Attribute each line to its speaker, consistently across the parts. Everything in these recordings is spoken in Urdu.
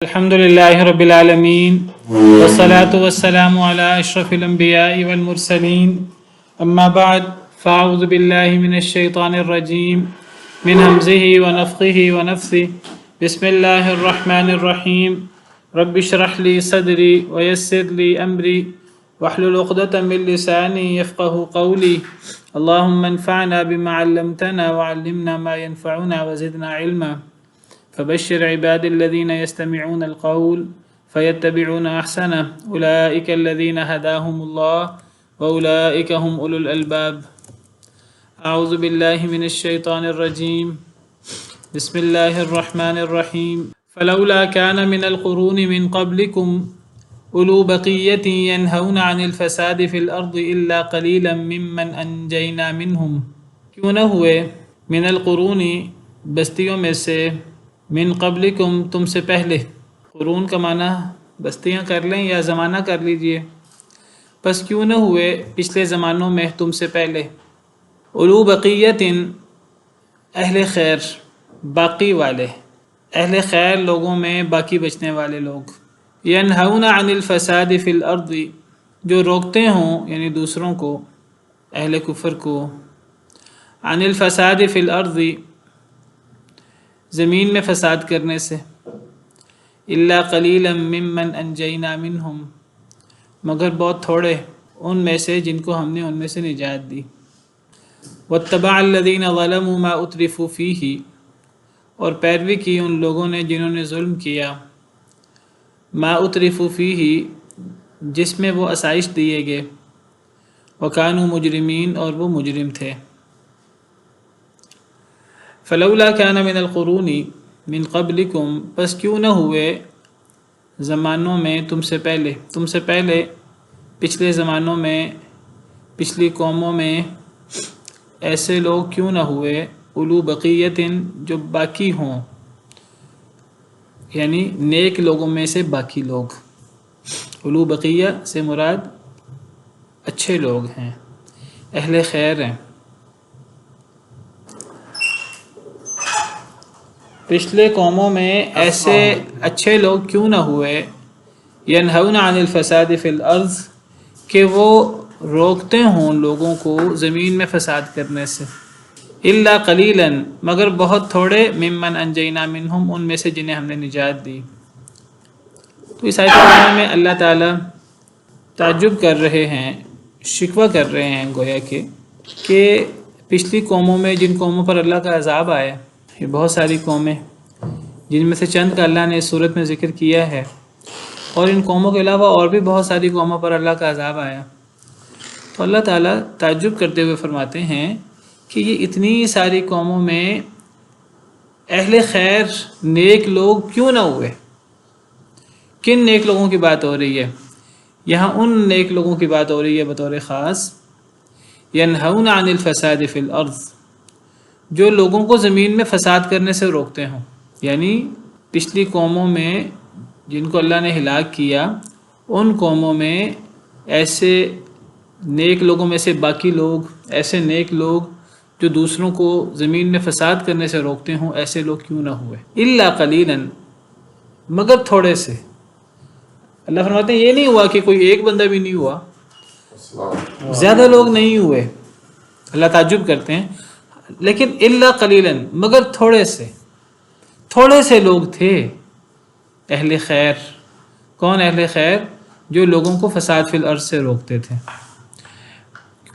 Speaker 1: الحمد لله رب العالمين والصلاة والسلام على أشرف الأنبياء والمرسلين أما بعد فأعوذ بالله من الشيطان الرجيم من همزه ونفخه ونفثه بسم الله الرحمن الرحيم رب اشرح لي صدري ويسر لي أمري واحلل عقدة من لساني يفقه قولي اللهم انفعنا بما علمتنا وعلمنا ما ينفعنا وزدنا علما فبشر عباد الذين يستمعون القول فيتبعون أحسنه أولئك الذين هداهم الله وأولئك هم أولو الألباب أعوذ بالله من الشيطان الرجيم بسم الله الرحمن الرحيم فلولا كان من القرون من قبلكم أولو بقية ينهون عن الفساد في الأرض إلا قليلا ممن أنجينا منهم کیوں نہ ہوئے من القرون بستیوں میں سے من قبلکم تم سے پہلے، قرون کا معنی بستیاں کر لیں یا زمانہ کر لیجئے، پس کیوں نہ ہوئے پچھلے زمانوں میں تم سے پہلے اولو بقیت اہل خیر، باقی والے، اہل خیر لوگوں میں باقی بچنے والے لوگ، ینہون عن الفساد فی الارض جو روکتے ہوں یعنی دوسروں کو، اہل کفر کو، عن الفساد فی الارض زمین میں فساد کرنے سے، الا قلیلا ممن انجینا منہم مگر بہت تھوڑے ان میں سے جن کو ہم نے ان میں سے نجات دی، واتبع الذین ظلموا ما اترفوا فیہ اور پیروی کی ان لوگوں نے جنہوں نے ظلم کیا، ما اترفوا فیہ جس میں وہ آسائش دیے گئے، وکانوا مجرمین اور وہ مجرم تھے۔ فلولا كان من القرون من قبلکم پس کیوں نہ ہوئے زمانوں میں تم سے پہلے پچھلے زمانوں میں، پچھلی قوموں میں ایسے لوگ کیوں نہ ہوئے اولو بقیت جو باقی ہوں، یعنی نیک لوگوں میں سے باقی لوگ، اولو بقیہ سے مراد اچھے لوگ ہیں، اہل خیر ہیں۔ پچھلے قوموں میں ایسے اچھے لوگ کیوں نہ ہوئے، ینہون عن الفساد فی الارض کہ وہ روکتے ہوں لوگوں کو زمین میں فساد کرنے سے، الا قلیلا مگر بہت تھوڑے، ممن انجینا منہم ان میں سے جنہیں ہم نے نجات دی۔ تو اس آیت کریمہ میں اللہ تعالیٰ تعجب کر رہے ہیں، شکوہ کر رہے ہیں گویا کہ پچھلی قوموں میں جن قوموں پر اللہ کا عذاب آیا، یہ بہت ساری قومیں جن میں سے چند کا اللہ نے اس صورت میں ذکر کیا ہے، اور ان قوموں کے علاوہ اور بھی بہت ساری قوموں پر اللہ کا عذاب آیا، تو اللہ تعالیٰ تعجب کرتے ہوئے فرماتے ہیں کہ یہ اتنی ساری قوموں میں اہل خیر نیک لوگ کیوں نہ ہوئے۔ کن نیک لوگوں کی بات ہو رہی ہے؟ یہاں ان نیک لوگوں کی بات ہو رہی ہے بطور خاص، ینہون عن الفساد فی الارض جو لوگوں کو زمین میں فساد کرنے سے روکتے ہوں، یعنی پچھلی قوموں میں جن کو اللہ نے ہلاک کیا، ان قوموں میں ایسے نیک لوگوں میں سے باقی لوگ، ایسے نیک لوگ جو دوسروں کو زمین میں فساد کرنے سے روکتے ہوں، ایسے لوگ کیوں نہ ہوئے، الا قلیلا مگر تھوڑے سے۔ اللہ فرماتے ہیں یہ نہیں ہوا کہ کوئی ایک بندہ بھی نہیں ہوا، زیادہ لوگ نہیں ہوئے، اللہ تعجب کرتے ہیں، لیکن الا قلیلا مگر تھوڑے سے لوگ تھے اہل خیر۔ کون اہل خیر؟ جو لوگوں کو فساد فی الارض سے روکتے تھے۔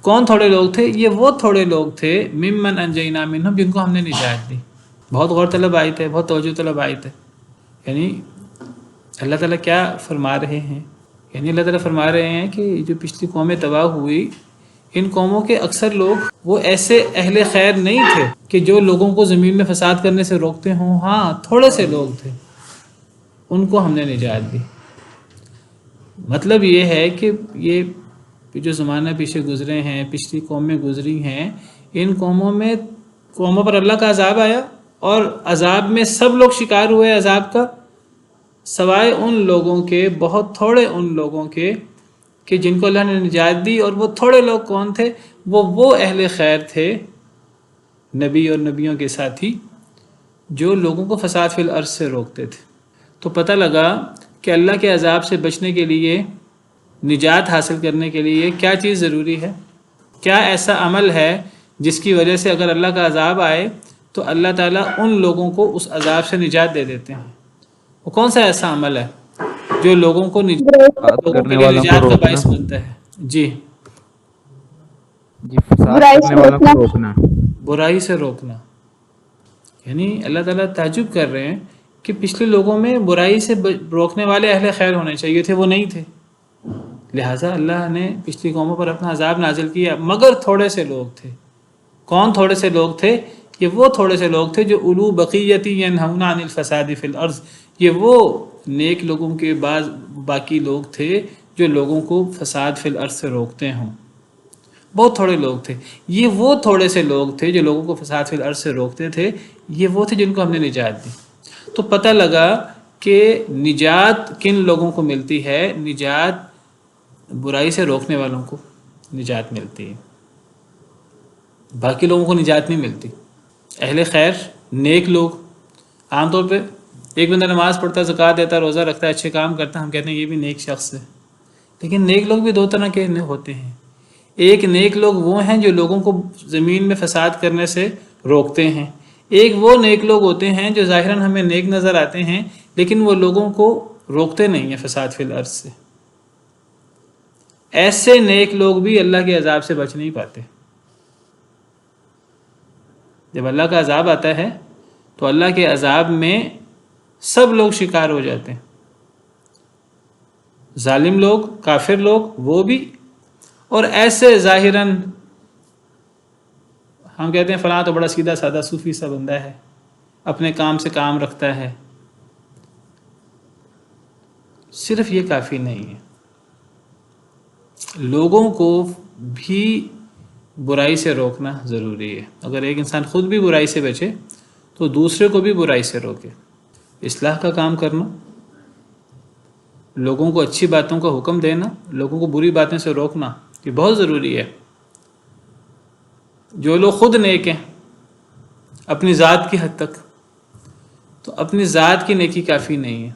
Speaker 1: کون تھوڑے لوگ تھے؟ یہ وہ تھوڑے لوگ تھے ممن انجینا منہم جن کو ہم نے نجات دی۔ بہت غور طلب آیت ہے، بہت توجہ طلب آیت ہے۔ یعنی اللہ تعالیٰ کیا فرما رہے ہیں؟ یعنی اللہ تعالیٰ فرما رہے ہیں کہ جو پچھلی قومیں تباہ ہوئی، ان قوموں کے اکثر لوگ وہ ایسے اہل خیر نہیں تھے کہ جو لوگوں کو زمین میں فساد کرنے سے روکتے ہوں، ہاں تھوڑے سے لوگ تھے، ان کو ہم نے نجات دی۔ مطلب یہ ہے کہ یہ جو زمانہ پیچھے گزرے ہیں، پچھلی قومیں گزری ہیں، ان قوموں پر اللہ کا عذاب آیا، اور عذاب میں سب لوگ شکار ہوئے عذاب کا، سوائے ان لوگوں کے، بہت تھوڑے ان لوگوں کے کہ جن کو اللہ نے نجات دی۔ اور وہ تھوڑے لوگ کون تھے؟ وہ اہل خیر تھے، نبی اور نبیوں کے ساتھی، جو لوگوں کو فساد فی الارض سے روکتے تھے۔ تو پتہ لگا کہ اللہ کے عذاب سے بچنے کے لیے، نجات حاصل کرنے کے لیے کیا چیز ضروری ہے، کیا ایسا عمل ہے جس کی وجہ سے اگر اللہ کا عذاب آئے تو اللہ تعالیٰ ان لوگوں کو اس عذاب سے نجات دے دیتے ہیں۔ وہ کون سا ایسا عمل ہے جو لوگوں کو
Speaker 2: برائی
Speaker 1: لوگوں کے
Speaker 2: کرنے
Speaker 1: لیے
Speaker 2: والوں کو
Speaker 1: نجات کا
Speaker 2: روکنا،
Speaker 1: باعث بنتا ہے؟ جی،
Speaker 2: جی فساد
Speaker 3: برائی
Speaker 2: کرنے
Speaker 3: سے
Speaker 2: والوں
Speaker 3: روکنا.
Speaker 2: کو روکنا۔
Speaker 1: برائی سے روکنا، یعنی اللہ تعالیٰ تعجب کر رہے ہیں کہ پچھلے لوگوں میں برائی سے روکنے والے اہل خیر ہونے چاہیے تھے، وہ نہیں تھے، لہٰذا اللہ نے پچھلی قوموں پر اپنا عذاب نازل کیا، مگر تھوڑے سے لوگ تھے۔ کون تھوڑے سے لوگ تھے؟ یہ وہ تھوڑے سے لوگ تھے جو اولو بقیتی ینہون عن الفساد فی الارض، یہ وہ نیک لوگوں کے بعض باقی لوگ تھے جو لوگوں کو فساد فی الارض سے روکتے ہوں۔ بہت تھوڑے لوگ تھے، یہ وہ تھوڑے سے لوگ تھے جو لوگوں کو فساد فی الارض سے روکتے تھے، یہ وہ تھے جن کو ہم نے نجات دی۔ تو پتہ لگا کہ نجات کن لوگوں کو ملتی ہے؟ نجات برائی سے روکنے والوں کو نجات ملتی ہے، باقی لوگوں کو نجات نہیں ملتی۔ اہل خیر، نیک لوگ، عام طور پہ ایک بندہ نماز پڑھتا ہے، زکوٰۃ دیتا ہے، روزہ رکھتا ہے، اچھے کام کرتا ہے، ہم کہتے ہیں یہ بھی نیک شخص ہے۔ لیکن نیک لوگ بھی دو طرح کے ہوتے ہیں۔ ایک نیک لوگ وہ ہیں جو لوگوں کو زمین میں فساد کرنے سے روکتے ہیں، ایک وہ نیک لوگ ہوتے ہیں جو ظاہراً ہمیں نیک نظر آتے ہیں لیکن وہ لوگوں کو روکتے نہیں ہیں فساد فی الارض سے۔ ایسے نیک لوگ بھی اللہ کے عذاب سے بچ نہیں پاتے۔ جب اللہ کا عذاب آتا ہے تو اللہ کے عذاب میں سب لوگ شکار ہو جاتے ہیں، ظالم لوگ، کافر لوگ وہ بھی، اور ایسے ظاہراً ہم کہتے ہیں فلاں تو بڑا سیدھا سادہ صوفی سا بندہ ہے، اپنے کام سے کام رکھتا ہے، صرف یہ کافی نہیں ہے، لوگوں کو بھی برائی سے روکنا ضروری ہے۔ اگر ایک انسان خود بھی برائی سے بچے تو دوسرے کو بھی برائی سے روکے۔ اصلاح کا کام کرنا، لوگوں کو اچھی باتوں کا حکم دینا، لوگوں کو بری باتیں سے روکنا، یہ بہت ضروری ہے۔ جو لوگ خود نیک ہیں اپنی ذات کی حد تک، تو اپنی ذات کی نیکی کافی نہیں ہے،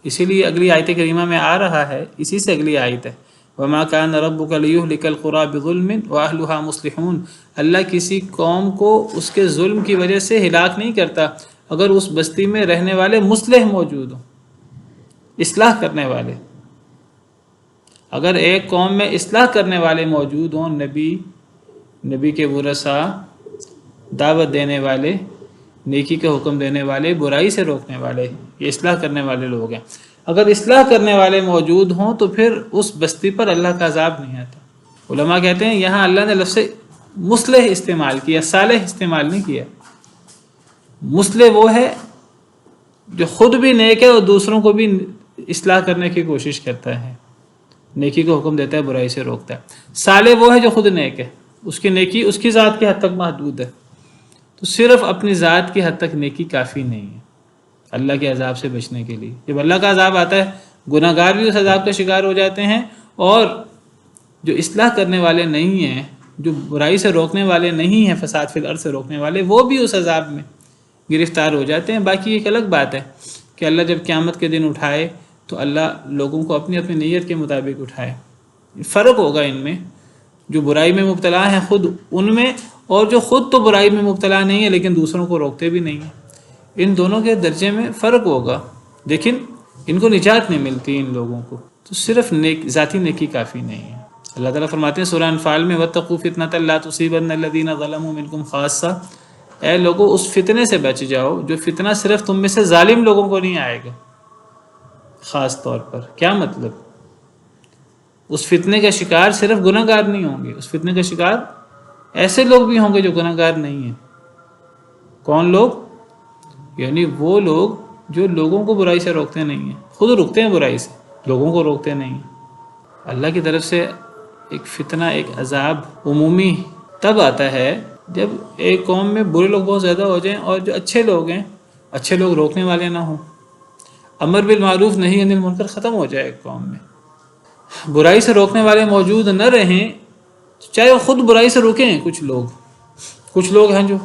Speaker 1: اسی لیے اگلی آیت کریمہ میں آ رہا ہے، اسی سے اگلی آیت ہے، وَمَا كَانَ رَبُّكَ لِيُهْلِكَ الْقُرَىٰ بِظُلْمٍ وَأَهْلُهَا مُصْلِحُونَ، اللہ کسی قوم کو اس کے ظلم کی وجہ سے ہلاک نہیں کرتا اگر اس بستی میں رہنے والے مصلح موجود ہوں، اصلاح کرنے والے۔ اگر ایک قوم میں اصلاح کرنے والے موجود ہوں، نبی کے ورثاء، دعوت دینے والے، نیکی کا حکم دینے والے، برائی سے روکنے والے، یہ اصلاح کرنے والے لوگ ہیں، اگر اصلاح کرنے والے موجود ہوں تو پھر اس بستی پر اللہ کا عذاب نہیں آتا۔ علماء کہتے ہیں یہاں اللہ نے لفظ مصلح استعمال کیا، صالح استعمال نہیں کیا۔ مصلح وہ ہے جو خود بھی نیک ہے اور دوسروں کو بھی اصلاح کرنے کی کوشش کرتا ہے، نیکی کو حکم دیتا ہے، برائی سے روکتا ہے۔ صالح وہ ہے جو خود نیک ہے، اس کی نیکی اس کی ذات کی حد تک محدود ہے، تو صرف اپنی ذات کی حد تک نیکی کافی نہیں ہے اللہ کے عذاب سے بچنے کے لیے۔ جب اللہ کا عذاب آتا ہے گناہ گار بھی اس عذاب کا شکار ہو جاتے ہیں، اور جو اصلاح کرنے والے نہیں ہیں، جو برائی سے روکنے والے نہیں ہیں، فساد فی الارض سے روکنے والے، وہ بھی اس عذاب میں گرفتار ہو جاتے ہیں۔ باقی ایک الگ بات ہے کہ اللہ جب قیامت کے دن اٹھائے تو اللہ لوگوں کو اپنی اپنی نیت کے مطابق اٹھائے۔ فرق ہوگا ان میں، جو برائی میں مبتلا ہیں خود ان میں، اور جو خود تو برائی میں مبتلا نہیں ہے لیکن دوسروں کو روکتے بھی نہیں ہیں، ان دونوں کے درجے میں فرق ہوگا، لیکن ان کو نجات نہیں ملتی ان لوگوں کو۔ تو صرف ذاتی نیکی کافی نہیں ہے۔ اللہ تعالیٰ فرماتے ہیں سورہ انفال میں وَاتَّقُوا فِتْنَةً لَا تُصِيبَنَّ الَّذِينَ ظَلَمُوا مِنْكُمْ خَاصَّةً، اے لوگو اس فتنے سے بچ جاؤ جو فتنہ صرف تم میں سے ظالم لوگوں کو نہیں آئے گا، خاص طور پر۔ کیا مطلب؟ اس فتنے کا شکار صرف گناہ گار نہیں ہوں گے، اس فتنے کا شکار ایسے لوگ بھی ہوں گے جو گناہ گار نہیں ہیں۔ کون لوگ؟ یعنی وہ لوگ جو لوگوں کو برائی سے روکتے نہیں ہیں، خود رکتے ہیں برائی سے، لوگوں کو روکتے نہیں ہیں۔ اللہ کی طرف سے ایک فتنہ، ایک عذاب عمومی تب آتا ہے جب ایک قوم میں برے لوگ بہت زیادہ ہو جائیں اور جو اچھے لوگ ہیں، اچھے لوگ روکنے والے نہ ہوں، امر بالمعروف نہی عن المنکر ختم ہو جائے ایک قوم میں، برائی سے روکنے والے موجود نہ رہیں، چاہے وہ خود برائی سے روکیں۔ کچھ لوگ ہیں جو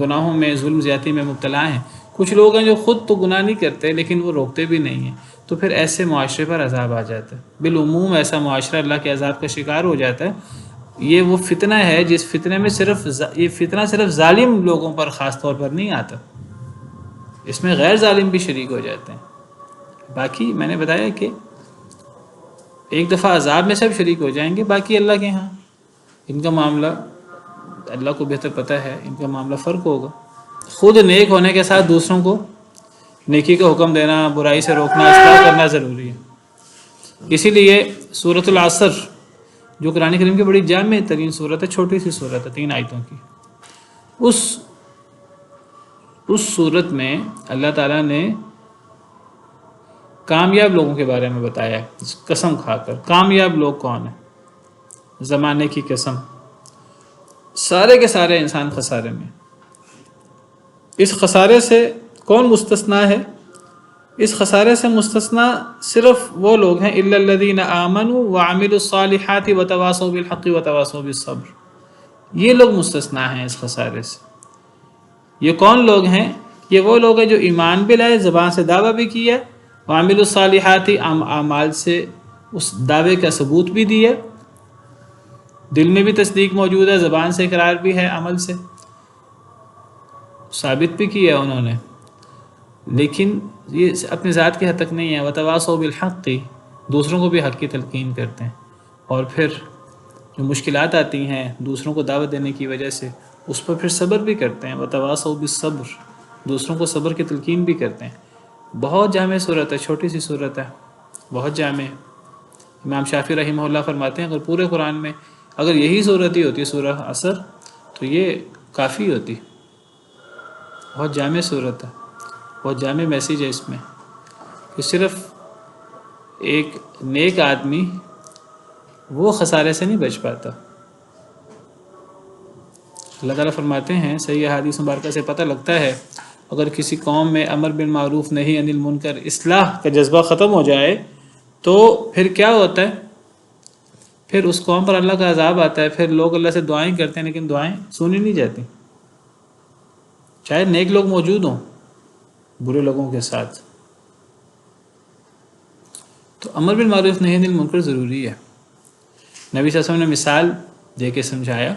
Speaker 1: گناہوں میں، ظلم زیادتی میں مبتلا ہیں، کچھ لوگ ہیں جو خود تو گناہ نہیں کرتے لیکن وہ روکتے بھی نہیں ہیں، تو پھر ایسے معاشرے پر عذاب آ جاتا ہے۔ بالعموم ایسا معاشرہ اللہ کے عذاب کا شکار ہو جاتا ہے۔ یہ وہ فتنہ ہے جس فتنے میں یہ فتنہ صرف ظالم لوگوں پر خاص طور پر نہیں آتا، اس میں غیر ظالم بھی شریک ہو جاتے ہیں۔ باقی میں نے بتایا کہ ایک دفعہ عذاب میں سب شریک ہو جائیں گے، باقی اللہ کے ہاں ان کا معاملہ اللہ کو بہتر پتہ ہے، ان کا معاملہ فرق ہوگا۔ خود نیک ہونے کے ساتھ دوسروں کو نیکی کا حکم دینا، برائی سے روکنا، اصلاح کرنا ضروری ہے۔ اسی لیے سورۃ العصر جو قرآن کریم کی بڑی جامع ترین صورت ہے، چھوٹی سی صورت ہے 3 آیتوں کی، اس صورت میں اللہ تعالیٰ نے کامیاب لوگوں کے بارے میں بتایا ہے، قسم کھا کر۔ کامیاب لوگ کون ہیں؟ زمانے کی قسم، سارے کے سارے انسان خسارے میں۔ اس خسارے سے کون مستثنا ہے؟ اس خسارے سے مستثنا صرف وہ لوگ ہیں الا الذین آمنوا وعملوا الصالحات وتواصوا بالحق وتواصوا بالصبر، یہ لوگ مستثنا ہیں اس خسارے سے۔ یہ کون لوگ ہیں؟ یہ وہ لوگ ہیں جو ایمان بھی لائے، زبان سے دعویٰ بھی کیا، وعملوا الصالحات اعمال سے اس دعوے کا ثبوت بھی دیا، دل میں بھی تصدیق موجود ہے، زبان سے اقرار بھی ہے، عمل سے ثابت بھی کیا انہوں نے، لیکن یہ اپنی ذات کی حد تک نہیں ہے۔ وتواصوا بالحق، دوسروں کو بھی حق کی تلقین کرتے ہیں، اور پھر جو مشکلات آتی ہیں دوسروں کو دعوت دینے کی وجہ سے اس پر پھر صبر بھی کرتے ہیں۔ وتواصوا بالصبر، دوسروں کو صبر کی تلقین بھی کرتے ہیں۔ بہت جامع صورت ہے، چھوٹی سی صورت ہے، بہت جامع۔ امام شافعی رحمہ اللہ فرماتے ہیں اگر پورے قرآن میں اگر یہی صورت ہی ہوتی سورہ عصر تو یہ کافی ہوتی۔ بہت جامع صورت ہے، بہت جامع میسیج ہے اس میں، کہ صرف ایک نیک آدمی وہ خسارے سے نہیں بچ پاتا۔ اللہ تعالیٰ فرماتے ہیں، صحیح احادیث مبارکہ سے پتہ لگتا ہے اگر کسی قوم میں امر بالمعروف نہی عن المنکر اصلاح کا جذبہ ختم ہو جائے تو پھر کیا ہوتا ہے؟ پھر اس قوم پر اللہ کا عذاب آتا ہے۔ پھر لوگ اللہ سے دعائیں کرتے ہیں لیکن دعائیں سنی نہیں جاتی، چاہے نیک لوگ موجود ہوں برے لوگوں کے ساتھ۔ تو امر بالمعروف نہی عن المنکر ضروری ہے۔ نبی صلی اللہ علیہ وسلم نے مثال دے کے سمجھایا۔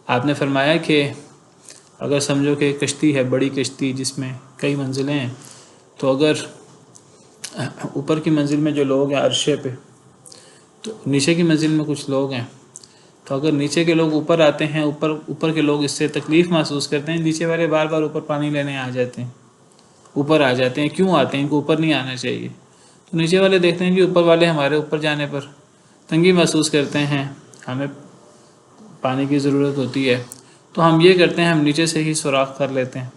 Speaker 1: آپ نے فرمایا کہ اگر سمجھو کہ کشتی ہے، بڑی کشتی جس میں کئی منزلیں ہیں، تو اگر اوپر کی منزل میں جو لوگ ہیں عرشے پہ، تو نیچے کی منزل میں کچھ لوگ ہیں، تو اگر نیچے کے لوگ اوپر آتے ہیں، اوپر کے لوگ اس سے تکلیف محسوس کرتے ہیں، نیچے والے بار بار اوپر پانی لینے آ جاتے ہیں، اوپر آ جاتے ہیں۔ کیوں آتے ہیں؟ ان کو اوپر نہیں آنا چاہیے۔ تو نیچے والے دیکھتے ہیں کہ اوپر والے ہمارے اوپر جانے پر تنگی محسوس کرتے ہیں، ہمیں پانی کی ضرورت ہوتی ہے، تو ہم یہ کرتے ہیں ہم نیچے سے ہی سوراخ کر لیتے ہیں۔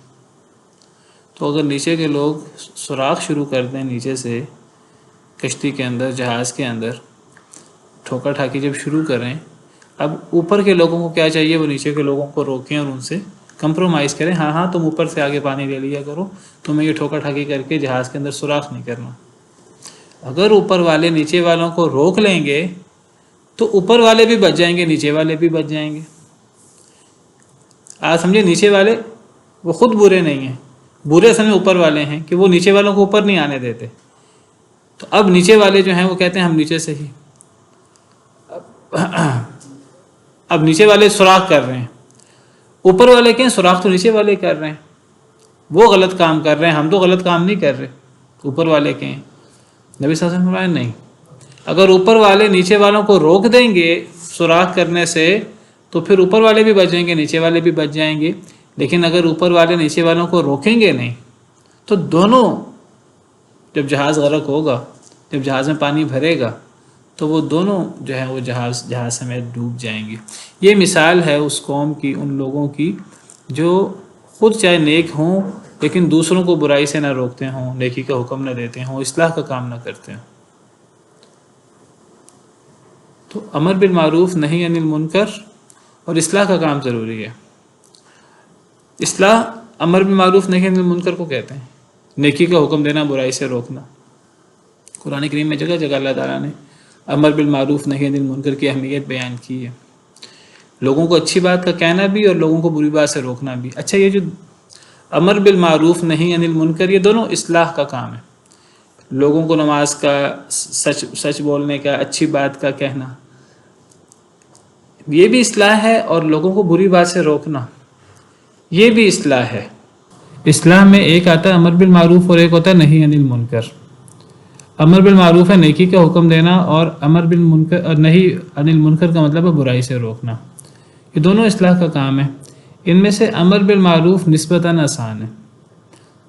Speaker 1: تو اگر نیچے کے لوگ سوراخ شروع کر دیں نیچے سے، کشتی کے اندر، جہاز کے اندر ٹھوکا ٹھاکی جب شروع کریں، اب اوپر کے لوگوں کو کیا چاہیے؟ وہ نیچے کے لوگوں کو روکیں اور ان سے کمپرومائز کریں، ہاں ہاں تم اوپر سے آگے پانی لے لیا کرو، تمہیں یہ ٹھوکا ٹھاکی کر کے جہاز کے اندر سوراخ نہیں کرنا۔ اگر اوپر والے نیچے والوں کو روک لیں گے تو اوپر والے بھی بچ جائیں گے، نیچے والے بھی بچ جائیں گے۔ آپ سمجھے، نیچے والے وہ خود برے نہیں ہیں، برے اصل میں اوپر والے ہیں کہ وہ نیچے والوں کو اوپر نہیں آنے دیتے۔ تو اب نیچے والے جو ہیں وہ کہتے ہیں ہم نیچے سے ہی، اب نیچے والے سوراخ کر رہے ہیں، اوپر والے کہیں سوراخ تو نیچے والے کر رہے ہیں، وہ غلط کام کر رہے ہیں، ہم تو غلط کام نہیں کر رہے، اوپر والے کہیں۔ نبی صلی اللہ علیہ وسلم فرمایا نہیں، اگر اوپر والے نیچے والوں کو روک دیں گے سوراخ کرنے سے تو پھر اوپر والے بھی بچ جائیں گے، نیچے والے بھی بچ جائیں گے۔ لیکن اگر اوپر والے نیچے والوں کو روکیں گے نہیں تو دونوں، جب جہاز غرق ہوگا، جب جہاز میں پانی بھرے گا تو وہ دونوں جو ہے وہ جہاز سمیت ڈوب جائیں گے۔ یہ مثال ہے اس قوم کی، ان لوگوں کی جو خود چاہے نیک ہوں لیکن دوسروں کو برائی سے نہ روکتے ہوں، نیکی کا حکم نہ دیتے ہوں، اصلاح کا کام نہ کرتے ہوں۔ تو امر بالمعروف نہی عن المنکر اور اصلاح کا کام ضروری ہے۔ اصلاح امر بالمعروف نہی عن المنکر کو کہتے ہیں، نیکی کا حکم دینا، برائی سے روکنا۔ قرآن کریم میں جگہ جگہ اللہ تعالیٰ نے امر بالمعروف نہی عن المنکر کی اہمیت بیان کی ہے، لوگوں کو اچھی بات کا کہنا بھی اور لوگوں کو بری بات سے روکنا بھی۔ اچھا، یہ جو امر بالمعروف نہی عن المنکر یہ دونوں اصلاح کا کام ہے. لوگوں کو نماز کا، سچ بولنے کا، اچھی بات کا کہنا، یہ بھی اصلاح ہے، اور لوگوں کو بری بات سے روکنا یہ بھی اصلاح ہے. اصلاح میں ایک آتا ہے امر بالمعروف اور ایک ہوتا ہے نہی عن المنکر. امر بالمعروف ہے نیکی کا حکم دینا، اور امر بالمنکر، نہی عن المنکر کا مطلب ہے برائی سے روکنا. یہ دونوں اصلاح کا کام ہے. ان میں سے امر بالمعروف نسبتاً آسان ہے،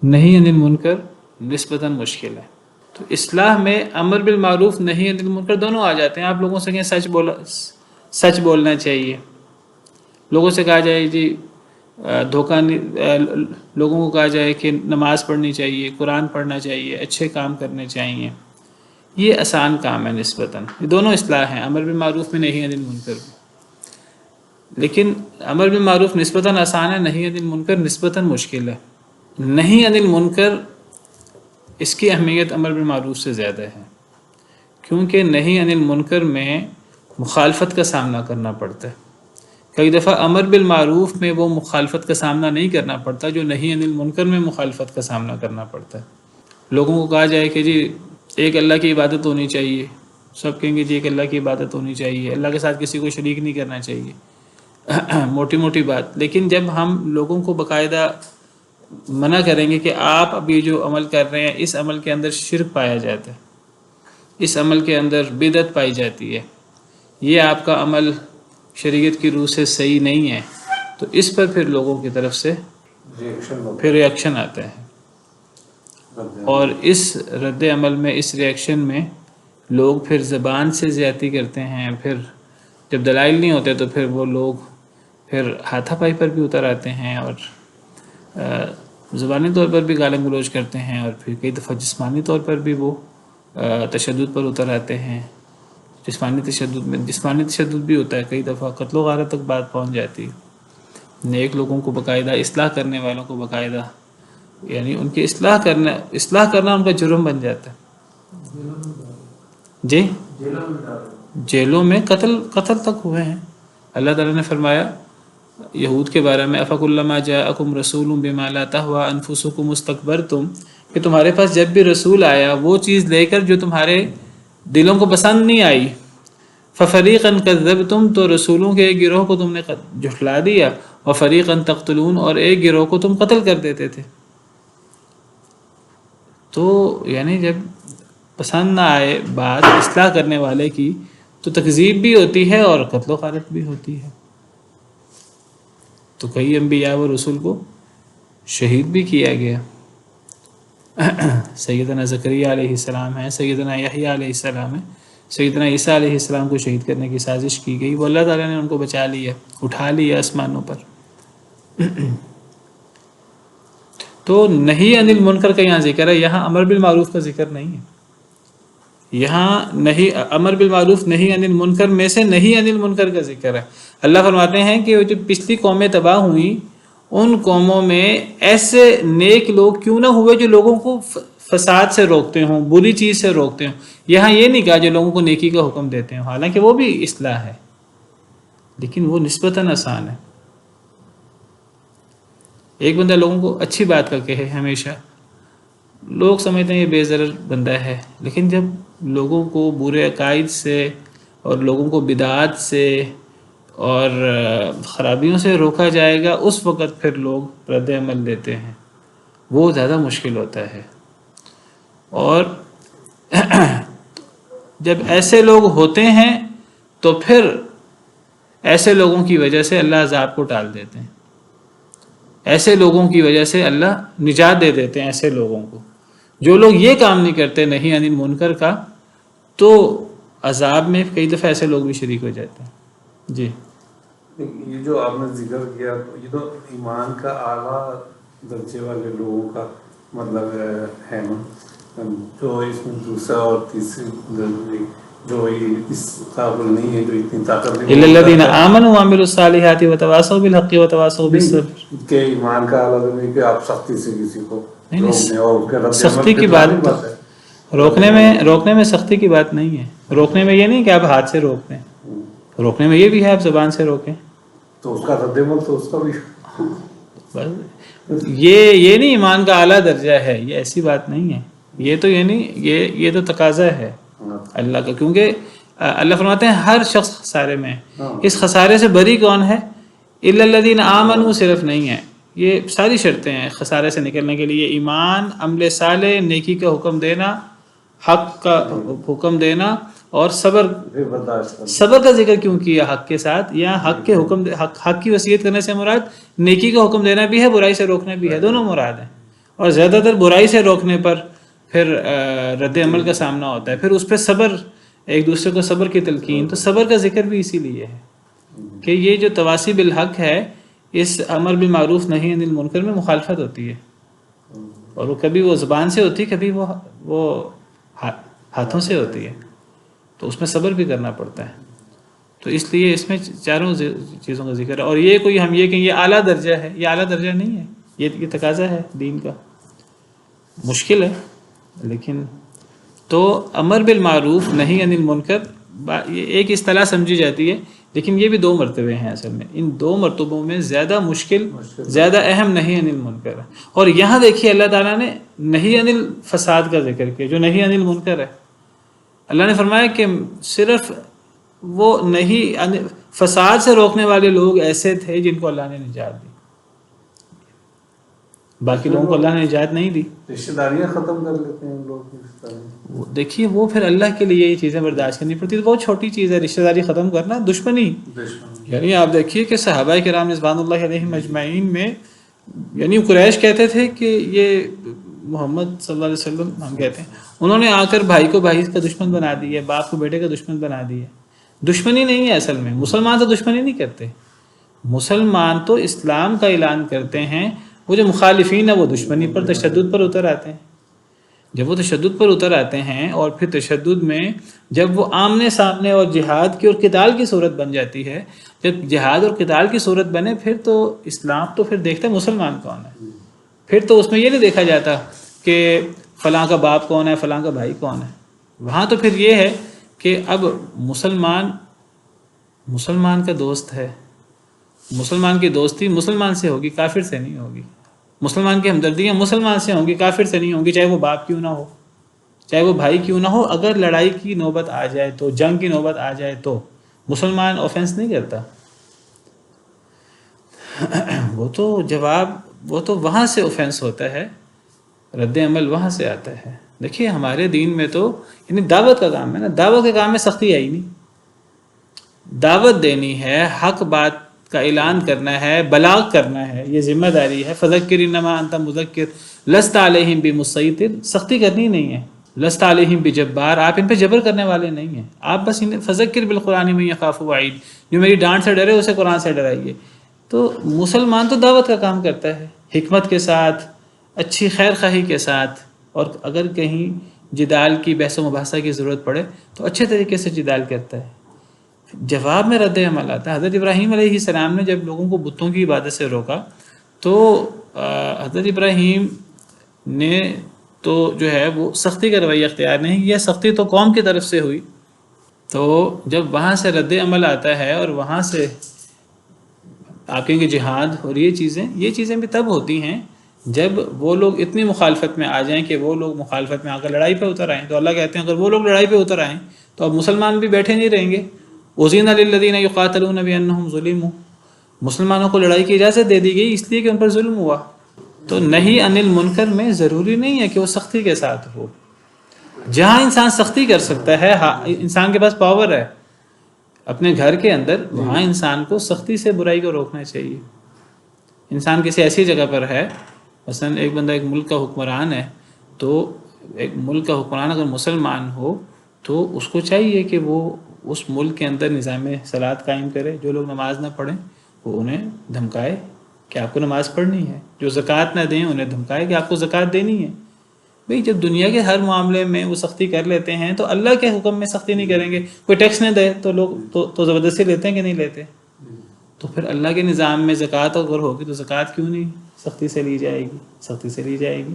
Speaker 1: نہی عن المنکر نسبتاً مشکل ہے. تو اصلاح میں امر بالمعروف نہی عن المنکر دونوں آ جاتے ہیں. آپ لوگوں سے کہیں سچ بولنا چاہیے. لوگوں سے کہا جائے جی دھوکہ نہیں، لوگوں کو کہا جائے کہ نماز پڑھنی چاہیے، قرآن پڑھنا چاہیے، اچھے کام کرنے چاہیے، یہ آسان کام ہے نسبتاً. یہ دونوں اصلاح ہیں، امر بالمعروف میں نہی عن المنکر بھی. لیکن امر بالمعروف نسبتاً آسان ہے، نہی عن المنکر نسبتاً مشکل ہے. نہی عن المنکر اس کی اہمیت امر بالمعروف سے زیادہ ہے، کیونکہ نہی عن المنکر میں مخالفت کا سامنا کرنا پڑتا ہے. کئی دفعہ امر بالمعروف میں وہ مخالفت کا سامنا نہیں کرنا پڑتا جو نہی عن المنکر میں مخالفت کا سامنا کرنا پڑتا ہے. لوگوں کو کہا جائے کہ جی ایک اللہ کی عبادت ہونی چاہیے، سب کہیں گے جی ایک اللہ کی عبادت ہونی چاہیے، اللہ کے ساتھ کسی کو شریک نہیں کرنا چاہیے، موٹی موٹی بات. لیکن جب ہم لوگوں کو باقاعدہ منع کریں گے کہ آپ ابھی جو عمل کر رہے ہیں اس عمل کے اندر شرک پایا جاتا ہے، اس عمل کے اندر بدعت پائی جاتی ہے، یہ آپ کا عمل شریعت کی روح سے صحیح نہیں ہے، تو اس پر پھر لوگوں کی طرف سے پھر ریاکشن آتا ہے. اور اس رد عمل میں، اس ریاکشن میں لوگ پھر زبان سے زیادتی کرتے ہیں. پھر جب دلائل نہیں ہوتے تو پھر وہ لوگ پھر ہاتھا پائی پر بھی اتر آتے ہیں، اور زبانی طور پر بھی گالی گلوچ کرتے ہیں، اور پھر کئی دفعہ جسمانی طور پر بھی وہ تشدد پر اتر آتے ہیں. جسمانی تشدد بھی ہوتا ہے، کئی دفعہ قتل و غارت تک بات پہنچ جاتی ہے. نیک لوگوں کو باقاعدہ، اصلاح کرنے والوں کو باقاعدہ، یعنی ان کی اصلاح کرنا ان کا جرم بن جاتا ہے. جی جیلوں میں قتل تک ہوئے ہیں. اللہ تعالیٰ نے فرمایا یہود کے بارے میں افکلما جاءکم رسول بما لا تہوی انفسکم استکبرتم، کہ تمہارے پاس جب بھی رسول آیا وہ چیز لے کر جو تمہارے دلوں کو پسند نہیں آئی، ففریقا کذبتم، تو رسولوں کے ایک گروہ کو تم نے جھٹلا دیا، وفریقا تقتلون، اور ایک گروہ کو تم قتل کر دیتے تھے. تو یعنی جب پسند نہ آئے بات اصلاح کرنے والے کی تو تکذیب بھی ہوتی ہے اور قتل و غارت بھی ہوتی ہے. تو کئی انبیاء و رسول کو شہید بھی کیا گیا. سیدنا زکریہ علیہ السلام ہے، سیدنا یحییٰ علیہ السلام ہے، سیدنا عیسیٰ علیہ السلام کو شہید کرنے کی سازش کی گئی، وہ اللہ تعالیٰ نے ان کو بچا لیا، اٹھا لیا آسمانوں پر. تو نہی عن المنکر کا یہاں ذکر ہے، یہاں امر بالمعروف کا ذکر نہیں ہے. یہاں امر بالمعروف نہی عن المنکر میں سے نہی عن المنکر کا ذکر ہے. اللہ فرماتے ہیں کہ جو پچھلی قومیں تباہ ہوئیں ان قوموں میں ایسے نیک لوگ کیوں نہ ہوئے جو لوگوں کو فساد سے روکتے ہوں، بری چیز سے روکتے ہوں. یہاں یہ نہیں کہا جو لوگوں کو نیکی کا حکم دیتے ہوں، حالانکہ وہ بھی اصلاح ہے لیکن وہ نسبتاً آسان ہے. ایک بندہ لوگوں کو اچھی بات کا کہے ہمیشہ، لوگ سمجھتے ہیں یہ بے ضرر بندہ ہے، لیکن جب لوگوں کو برے عقائد سے اور لوگوں کو بدعات سے اور خرابیوں سے روکا جائے گا، اس وقت پھر لوگ رد عمل دیتے ہیں، وہ زیادہ مشکل ہوتا ہے. اور جب ایسے لوگ ہوتے ہیں تو پھر ایسے لوگوں کی وجہ سے اللہ عذاب کو ٹال دیتے ہیں، ایسے لوگوں کی وجہ سے اللہ نجات دے دیتے ہیں. ایسے لوگوں کو، جو لوگ یہ کام نہیں کرتے نہی عن المنکر کا، تو عذاب میں کئی دفعہ ایسے لوگ بھی شریک ہو جاتے ہیں. جی
Speaker 2: یہ جو آپ نے ذکر کیا یہ تو ایمان کا اعلیٰ درجے والے لوگوں کا مطلب ہے نا، جو اس میں دوسرا اور تیسری جو اس قابل نہیں ہے، جو اتنی طاقت نہیں،
Speaker 1: الا الذین آمنوا وعملوا الصالحات وتواصوا بالحق وتواصوا بالصبر.
Speaker 2: کہ ایمان کا اعلیٰ نہیں کہ آپ سختی سے کسی کو روکنے اور
Speaker 1: سختی کی بات ہے، روکنے میں سختی کی بات نہیں ہے. روکنے میں یہ نہیں کہ آپ ہاتھ سے روکتے ہیں، روکنے میں یہ بھی ہے آپ زبان سے روکیں.
Speaker 2: تو اس کا رد عمل تو اس کا بھی
Speaker 1: یہ نہیں ایمان کا اعلیٰ درجہ ہے، یہ ایسی بات نہیں ہے، یہ تو یعنی یہ تو تقاضا ہے اللہ کا، کیونکہ اللہ فرماتے ہیں ہر شخص خسارے میں ہے، اس خسارے سے بری کون ہے؟ الا الذین آمنوا صرف نہیں ہے، یہ ساری شرطیں ہیں خسارے سے نکلنے کے لیے: ایمان، عمل صالح، نیکی کا حکم دینا، حق کا حکم دینا، اور صبر۔ صبر کا ذکر کیوں کیا حق کے ساتھ؟ یا حق کے حکم حق کی وصیت کرنے سے مراد نیکی کا حکم دینا بھی ہے، برائی سے روکنا بھی ہے، دونوں مراد ہیں۔ اور زیادہ تر برائی سے روکنے پر پھر رد عمل کا سامنا ہوتا ہے، پھر اس پہ صبر، ایک دوسرے کو صبر کی تلقین، تو صبر کا ذکر بھی اسی لیے ہے کہ یہ جو تواصی بالحق ہے، اس امر بالمعروف نہی عن المنکر میں مخالفت ہوتی ہے، اور وہ کبھی وہ زبان سے ہوتی ہے، کبھی وہ ہاتھوں سے ہوتی ہے، تو اس میں صبر بھی کرنا پڑتا ہے۔ تو اس لیے اس میں چاروں چیزوں کا ذکر ہے، اور یہ کوئی ہم یہ کہ یہ اعلیٰ درجہ ہے، یہ اعلیٰ درجہ نہیں ہے، یہ تقاضا ہے دین کا، مشکل ہے لیکن۔ تو امر بالمعروف نہی عن المنکر یہ ایک اصطلاح سمجھی جاتی ہے، لیکن یہ بھی دو مرتبے ہیں اصل میں، ان دو مرتبوں میں زیادہ مشکل، زیادہ اہم نہی عن المنکر ہے۔ اور یہاں دیکھیے اللہ تعالیٰ نے نہی عن الفساد کا ذکر کیا، جو نہی عن المنکر ہے۔ اللہ نے فرمایا کہ صرف وہ نہیں، فساد سے روکنے والے لوگ ایسے تھے جن کو اللہ نے نجات دی، باقی لوگوں کو اللہ نے نجات نہیں دی۔
Speaker 2: رشتہ داریاں ختم کر لیتے ہیں لوگ،
Speaker 1: دیکھیے وہ پھر اللہ کے لیے یہ چیزیں برداشت کرنی پڑتی، بہت چھوٹی چیز ہے رشتہ داری ختم کرنا، دشمنی۔ یعنی آپ دیکھیے کہ صحابہ کرام رضوان اللہ علیہم اجمعین میں، یعنی قریش کہتے تھے کہ یہ محمد صلی اللہ علیہ وسلم، ہم کہتے ہیں انہوں نے آ کر بھائی کو بھائی کا دشمن بنا دیا، باپ کو بیٹے کا دشمن بنا دیا۔ دشمنی نہیں ہے اصل میں، مسلمان تو دشمنی نہیں کرتے، مسلمان تو اسلام کا اعلان کرتے ہیں، وہ جو مخالفین ہیں وہ دشمنی پر، تشدد پر اتر آتے ہیں۔ جب وہ تشدد پر اتر آتے ہیں اور پھر تشدد میں جب وہ آمنے سامنے اور جہاد کی اور قتال کی صورت بن جاتی ہے، جب جہاد اور قتال کی صورت بنے، پھر تو اسلام تو پھر دیکھتا ہے مسلمان کون ہے، پھر تو اس میں یہ نہیں دیکھا جاتا کہ فلاں کا باپ کون ہے، فلاں کا بھائی کون ہے، وہاں تو پھر یہ ہے کہ اب مسلمان کا دوست ہے، مسلمان کی دوستی مسلمان سے ہوگی، کافر سے نہیں ہوگی، مسلمان کی ہمدردیاں مسلمان سے ہوں گی، کافر سے نہیں ہوں گی، چاہے وہ باپ کیوں نہ ہو، چاہے وہ بھائی کیوں نہ ہو۔ اگر لڑائی کی نوبت آ جائے تو، جنگ کی نوبت آ جائے تو مسلمان آفینس نہیں کرتا، وہ تو وہاں سے آفینس ہوتا ہے، رد عمل وہاں سے آتا ہے۔ دیکھیے ہمارے دین میں تو یعنی دعوت کا کام ہے نا، دعوت کے کام میں سختی آئی نہیں، دعوت دینی ہے، حق بات کا اعلان کرنا ہے، بلاغ کرنا ہے، یہ ذمہ داری ہے۔ فذکر انما انت مذکر لست علیہم بمسیطر، سختی کرنی نہیں ہے، لست علیہم بجبار، آپ ان پہ جبر کرنے والے نہیں ہیں، آپ بس انہیں فذکر بالقرآن من یخاف وعید، جو میری ڈانٹ سے ڈرے اسے قرآن سے ڈرائیے۔ تو مسلمان تو دعوت کا کام کرتا ہے، حکمت کے ساتھ، اچھی خیر خواہی کے ساتھ، اور اگر کہیں جدال کی، بحث و مباحثہ کی ضرورت پڑے تو اچھے طریقے سے جدال کرتا ہے۔ جواب میں رد عمل آتا ہے۔ حضرت ابراہیم علیہ السلام نے جب لوگوں کو بتوں کی عبادت سے روکا تو حضرت ابراہیم نے تو جو ہے وہ سختی کا رویہ اختیار نہیں، یہ سختی تو قوم کی طرف سے ہوئی۔ تو جب وہاں سے رد عمل آتا ہے اور وہاں سے آپ کہیں گے جہاد اور یہ چیزیں بھی تب ہوتی ہیں جب وہ لوگ اتنی مخالفت میں آ جائیں کہ وہ لوگ مخالفت میں آ کر لڑائی پہ اتر آئیں۔ تو اللہ کہتے ہیں اگر وہ لوگ لڑائی پہ اتر آئیں تو اب مسلمان بھی بیٹھے نہیں رہیں گے۔ اذین للذین یقاتلون بانہم ظلموا، مسلمانوں کو لڑائی کی اجازت دے دی گئی اس لیے کہ ان پر ظلم ہوا۔ تو نہی عن المنکر میں ضروری نہیں ہے کہ وہ سختی کے ساتھ ہو، جہاں انسان سختی کر سکتا ہے، انسان کے پاس پاور ہے اپنے گھر کے اندر، وہاں انسان کو سختی سے برائی کو روکنا چاہیے۔ انسان کسی ایسی جگہ پر ہے، مثلا ایک بندہ ایک ملک کا حکمران ہے، تو ایک ملک کا حکمران اگر مسلمان ہو تو اس کو چاہیے کہ وہ اس ملک کے اندر نظام صلاۃ قائم کرے، جو لوگ نماز نہ پڑھیں وہ انہیں دھمکائے کہ آپ کو نماز پڑھنی ہے، جو زکوٰۃ نہ دیں انہیں دھمکائے کہ آپ کو زکوٰۃ دینی ہے۔ بھئی جب دنیا کے ہر معاملے میں وہ سختی کر لیتے ہیں تو اللہ کے حکم میں سختی نہیں کریں گے۔ کوئی ٹیکس نہ دے تو لوگ تو زبردستی لیتے ہیں کہ نہیں لیتے؟ تو پھر اللہ کے نظام میں زکوٰۃ اگر ہوگی تو زکوٰۃ کیوں نہیں سختی سے لی جائے گی؟ سختی سے لی جائے گی۔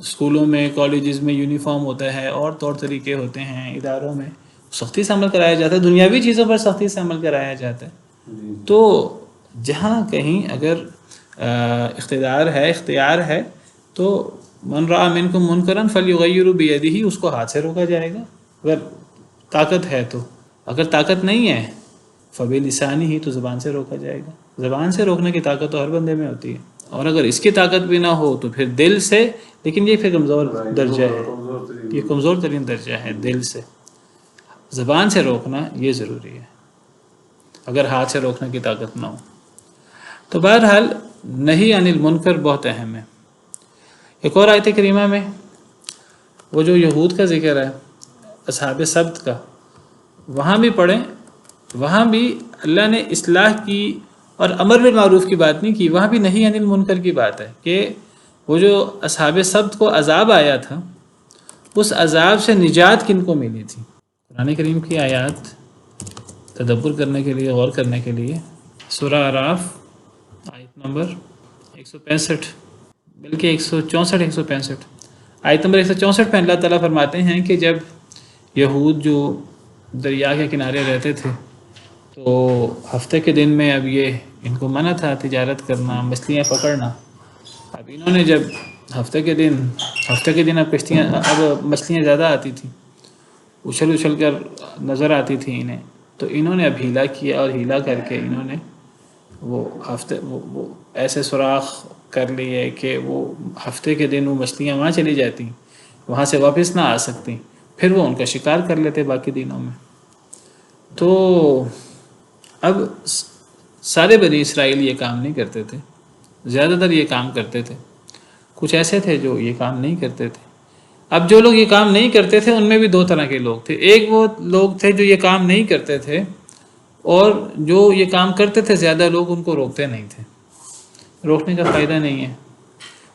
Speaker 1: اسکولوں میں، کالجز میں یونیفارم ہوتا ہے، اور طور طریقے ہوتے ہیں، اداروں میں سختی سے عمل کرایا جاتا ہے، دنیاوی چیزوں پر سختی سے عمل کرایا جاتا ہے۔ تو جہاں کہیں اگر اختیار ہے تو من رأى منکم منکرا فلیغیروا بیدہ، اس کو ہاتھ سے روکا جائے گا اگر طاقت ہے تو، اگر طاقت نہیں ہے فبلسانہ، تو زبان سے روکا جائے گا۔ زبان سے روکنے کی طاقت تو ہر بندے میں ہوتی ہے، اور اگر اس کی طاقت بھی نہ ہو تو پھر دل سے، لیکن یہ پھر کمزور درجہ ہے، یہ کمزور ترین درجہ ہے دل سے۔ زبان سے روکنا یہ ضروری ہے اگر ہاتھ سے روکنے کی طاقت نہ ہو۔ تو بہرحال نہی عن المنکر بہت اہم ہے۔ ایک اور آیت کریمہ میں وہ جو یہود کا ذکر ہے، اصحاب سبت کا، وہاں بھی پڑھیں، وہاں بھی اللہ نے اصلاح کی اور امر بالمعروف کی بات نہیں کی، وہاں بھی نہی عن المنکر کی بات ہے کہ وہ جو اصحاب سبت کو عذاب آیا تھا، اس عذاب سے نجات کن کو ملی تھی۔ قرآن کریم کی آیات تدبر کرنے کے لیے، غور کرنے کے لیے سورہ اعراف آیت نمبر 165 بلکہ 164 165 آیت نمبر 164 میں اللہ تعالیٰ فرماتے ہیں کہ جب یہود جو دریا کے کنارے رہتے تھے تو ہفتے کے دن میں اب یہ ان کو منع تھا تجارت کرنا، مچھلیاں پکڑنا۔ اب انہوں نے جب ہفتے کے دن اب مچھلیاں زیادہ آتی تھیں، اچھل کر نظر آتی تھیں انہیں، تو انہوں نے اب ہیلا کیا، اور ہیلا کر کے انہوں نے وہ ایسے سوراخ کر لیے کہ وہ ہفتے کے دن وہ مچھلیاں وہاں چلی جاتی، وہاں سے واپس نہ آ سکتی، پھر وہ ان کا شکار کر لیتے باقی دنوں میں۔ تو اب سارے بنی اسرائیل یہ کام نہیں کرتے تھے، زیادہ تر یہ کام کرتے تھے، کچھ ایسے تھے جو یہ کام نہیں کرتے تھے۔ اب جو لوگ یہ کام نہیں کرتے تھے ان میں بھی دو طرح کے لوگ تھے، ایک وہ لوگ تھے جو یہ کام نہیں کرتے تھے، اور جو یہ کام کرتے تھے زیادہ لوگ ان کو روکتے نہیں تھے، روکنے کا فائدہ نہیں ہے،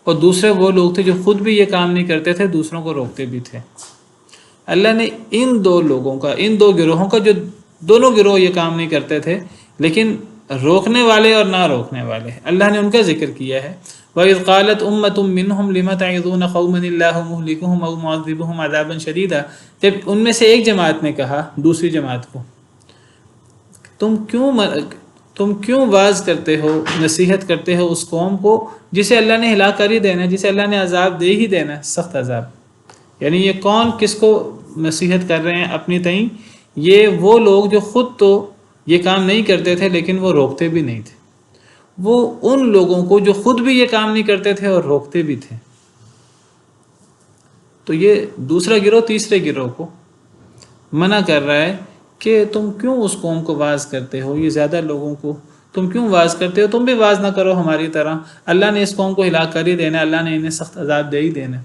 Speaker 1: اور دوسرے وہ لوگ تھے جو خود بھی یہ کام نہیں کرتے تھے، دوسروں کو روکتے بھی تھے۔ اللہ نے ان دو لوگوں کا، ان دو گروہوں کا، جو دونوں گروہ یہ کام نہیں کرتے تھے لیکن روکنے والے اور نہ روکنے والے، اللہ نے ان کا ذکر کیا ہے۔ وَإِذْ قَالَتْ أُمَّةٌ مِّنْهُمْ لِمَ تَعِظُونَ قَوْمًا اللَّهُ مُهْلِكُهُمْ أَوْ مُعَذِّبُهُمْ عَذَابًا شَدِيدًا، جب ان میں سے ایک جماعت نے کہا دوسری جماعت کو، تم کیوں واعظ کرتے ہو، نصیحت کرتے ہو اس قوم کو جسے اللہ نے ہلاک کر ہی دینا ہے، جسے اللہ نے عذاب دے ہی دینا ہے، سخت عذاب۔ یعنی یہ کون کس کو نصیحت کر رہے ہیں اپنی تئیں؟ یہ وہ لوگ جو خود تو یہ کام نہیں کرتے تھے لیکن وہ روکتے بھی نہیں تھے، وہ ان لوگوں کو جو خود بھی یہ کام نہیں کرتے تھے اور روکتے بھی تھے۔ تو یہ دوسرا گروہ تیسرے گروہ کو منع کر رہا ہے کہ تم کیوں اس قوم کو واعظ کرتے ہو، یہ زیادہ لوگوں کو تم کیوں واعظ کرتے ہو، تم بھی واعظ نہ کرو ہماری طرح، اللہ نے اس قوم کو ہلاک کر ہی دینا، اللہ نے انہیں سخت عذاب دے ہی دینا۔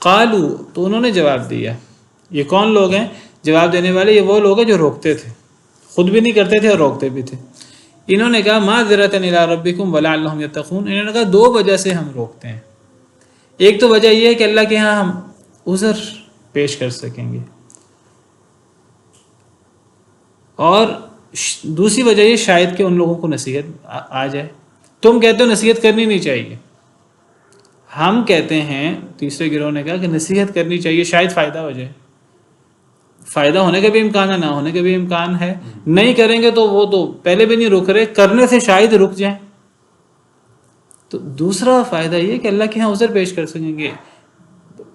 Speaker 1: قالو، تو انہوں نے جواب دیا، یہ کون لوگ ہیں جواب دینے والے؟ یہ وہ لوگ ہیں جو روکتے تھے، خود بھی نہیں کرتے تھے اور روکتے بھی تھے۔ انہوں نے کہا معذرۃ الی ربکم ولعلہم یتقون، انہوں نے کہا دو وجہ سے ہم روکتے ہیں، ایک تو وجہ یہ ہے کہ اللہ کے ہاں ہم عذر پیش کر سکیں گے، اور دوسری وجہ یہ شاید کہ ان لوگوں کو نصیحت آ جائے۔ تم کہتے ہو نصیحت کرنی نہیں چاہیے، ہم کہتے ہیں، تیسرے گروہ نے کہا کہ نصیحت کرنی چاہیے، شاید فائدہ ہو جائے۔ فائدہ ہونے کا بھی امکان ہے، نہ ہونے کا بھی امکان ہے، نہیں کریں گے تو وہ تو پہلے بھی نہیں رک رہے، کرنے سے شاید رک جائیں۔ تو دوسرا فائدہ یہ کہ اللہ کے ہاں عذر پیش کر سکیں گے۔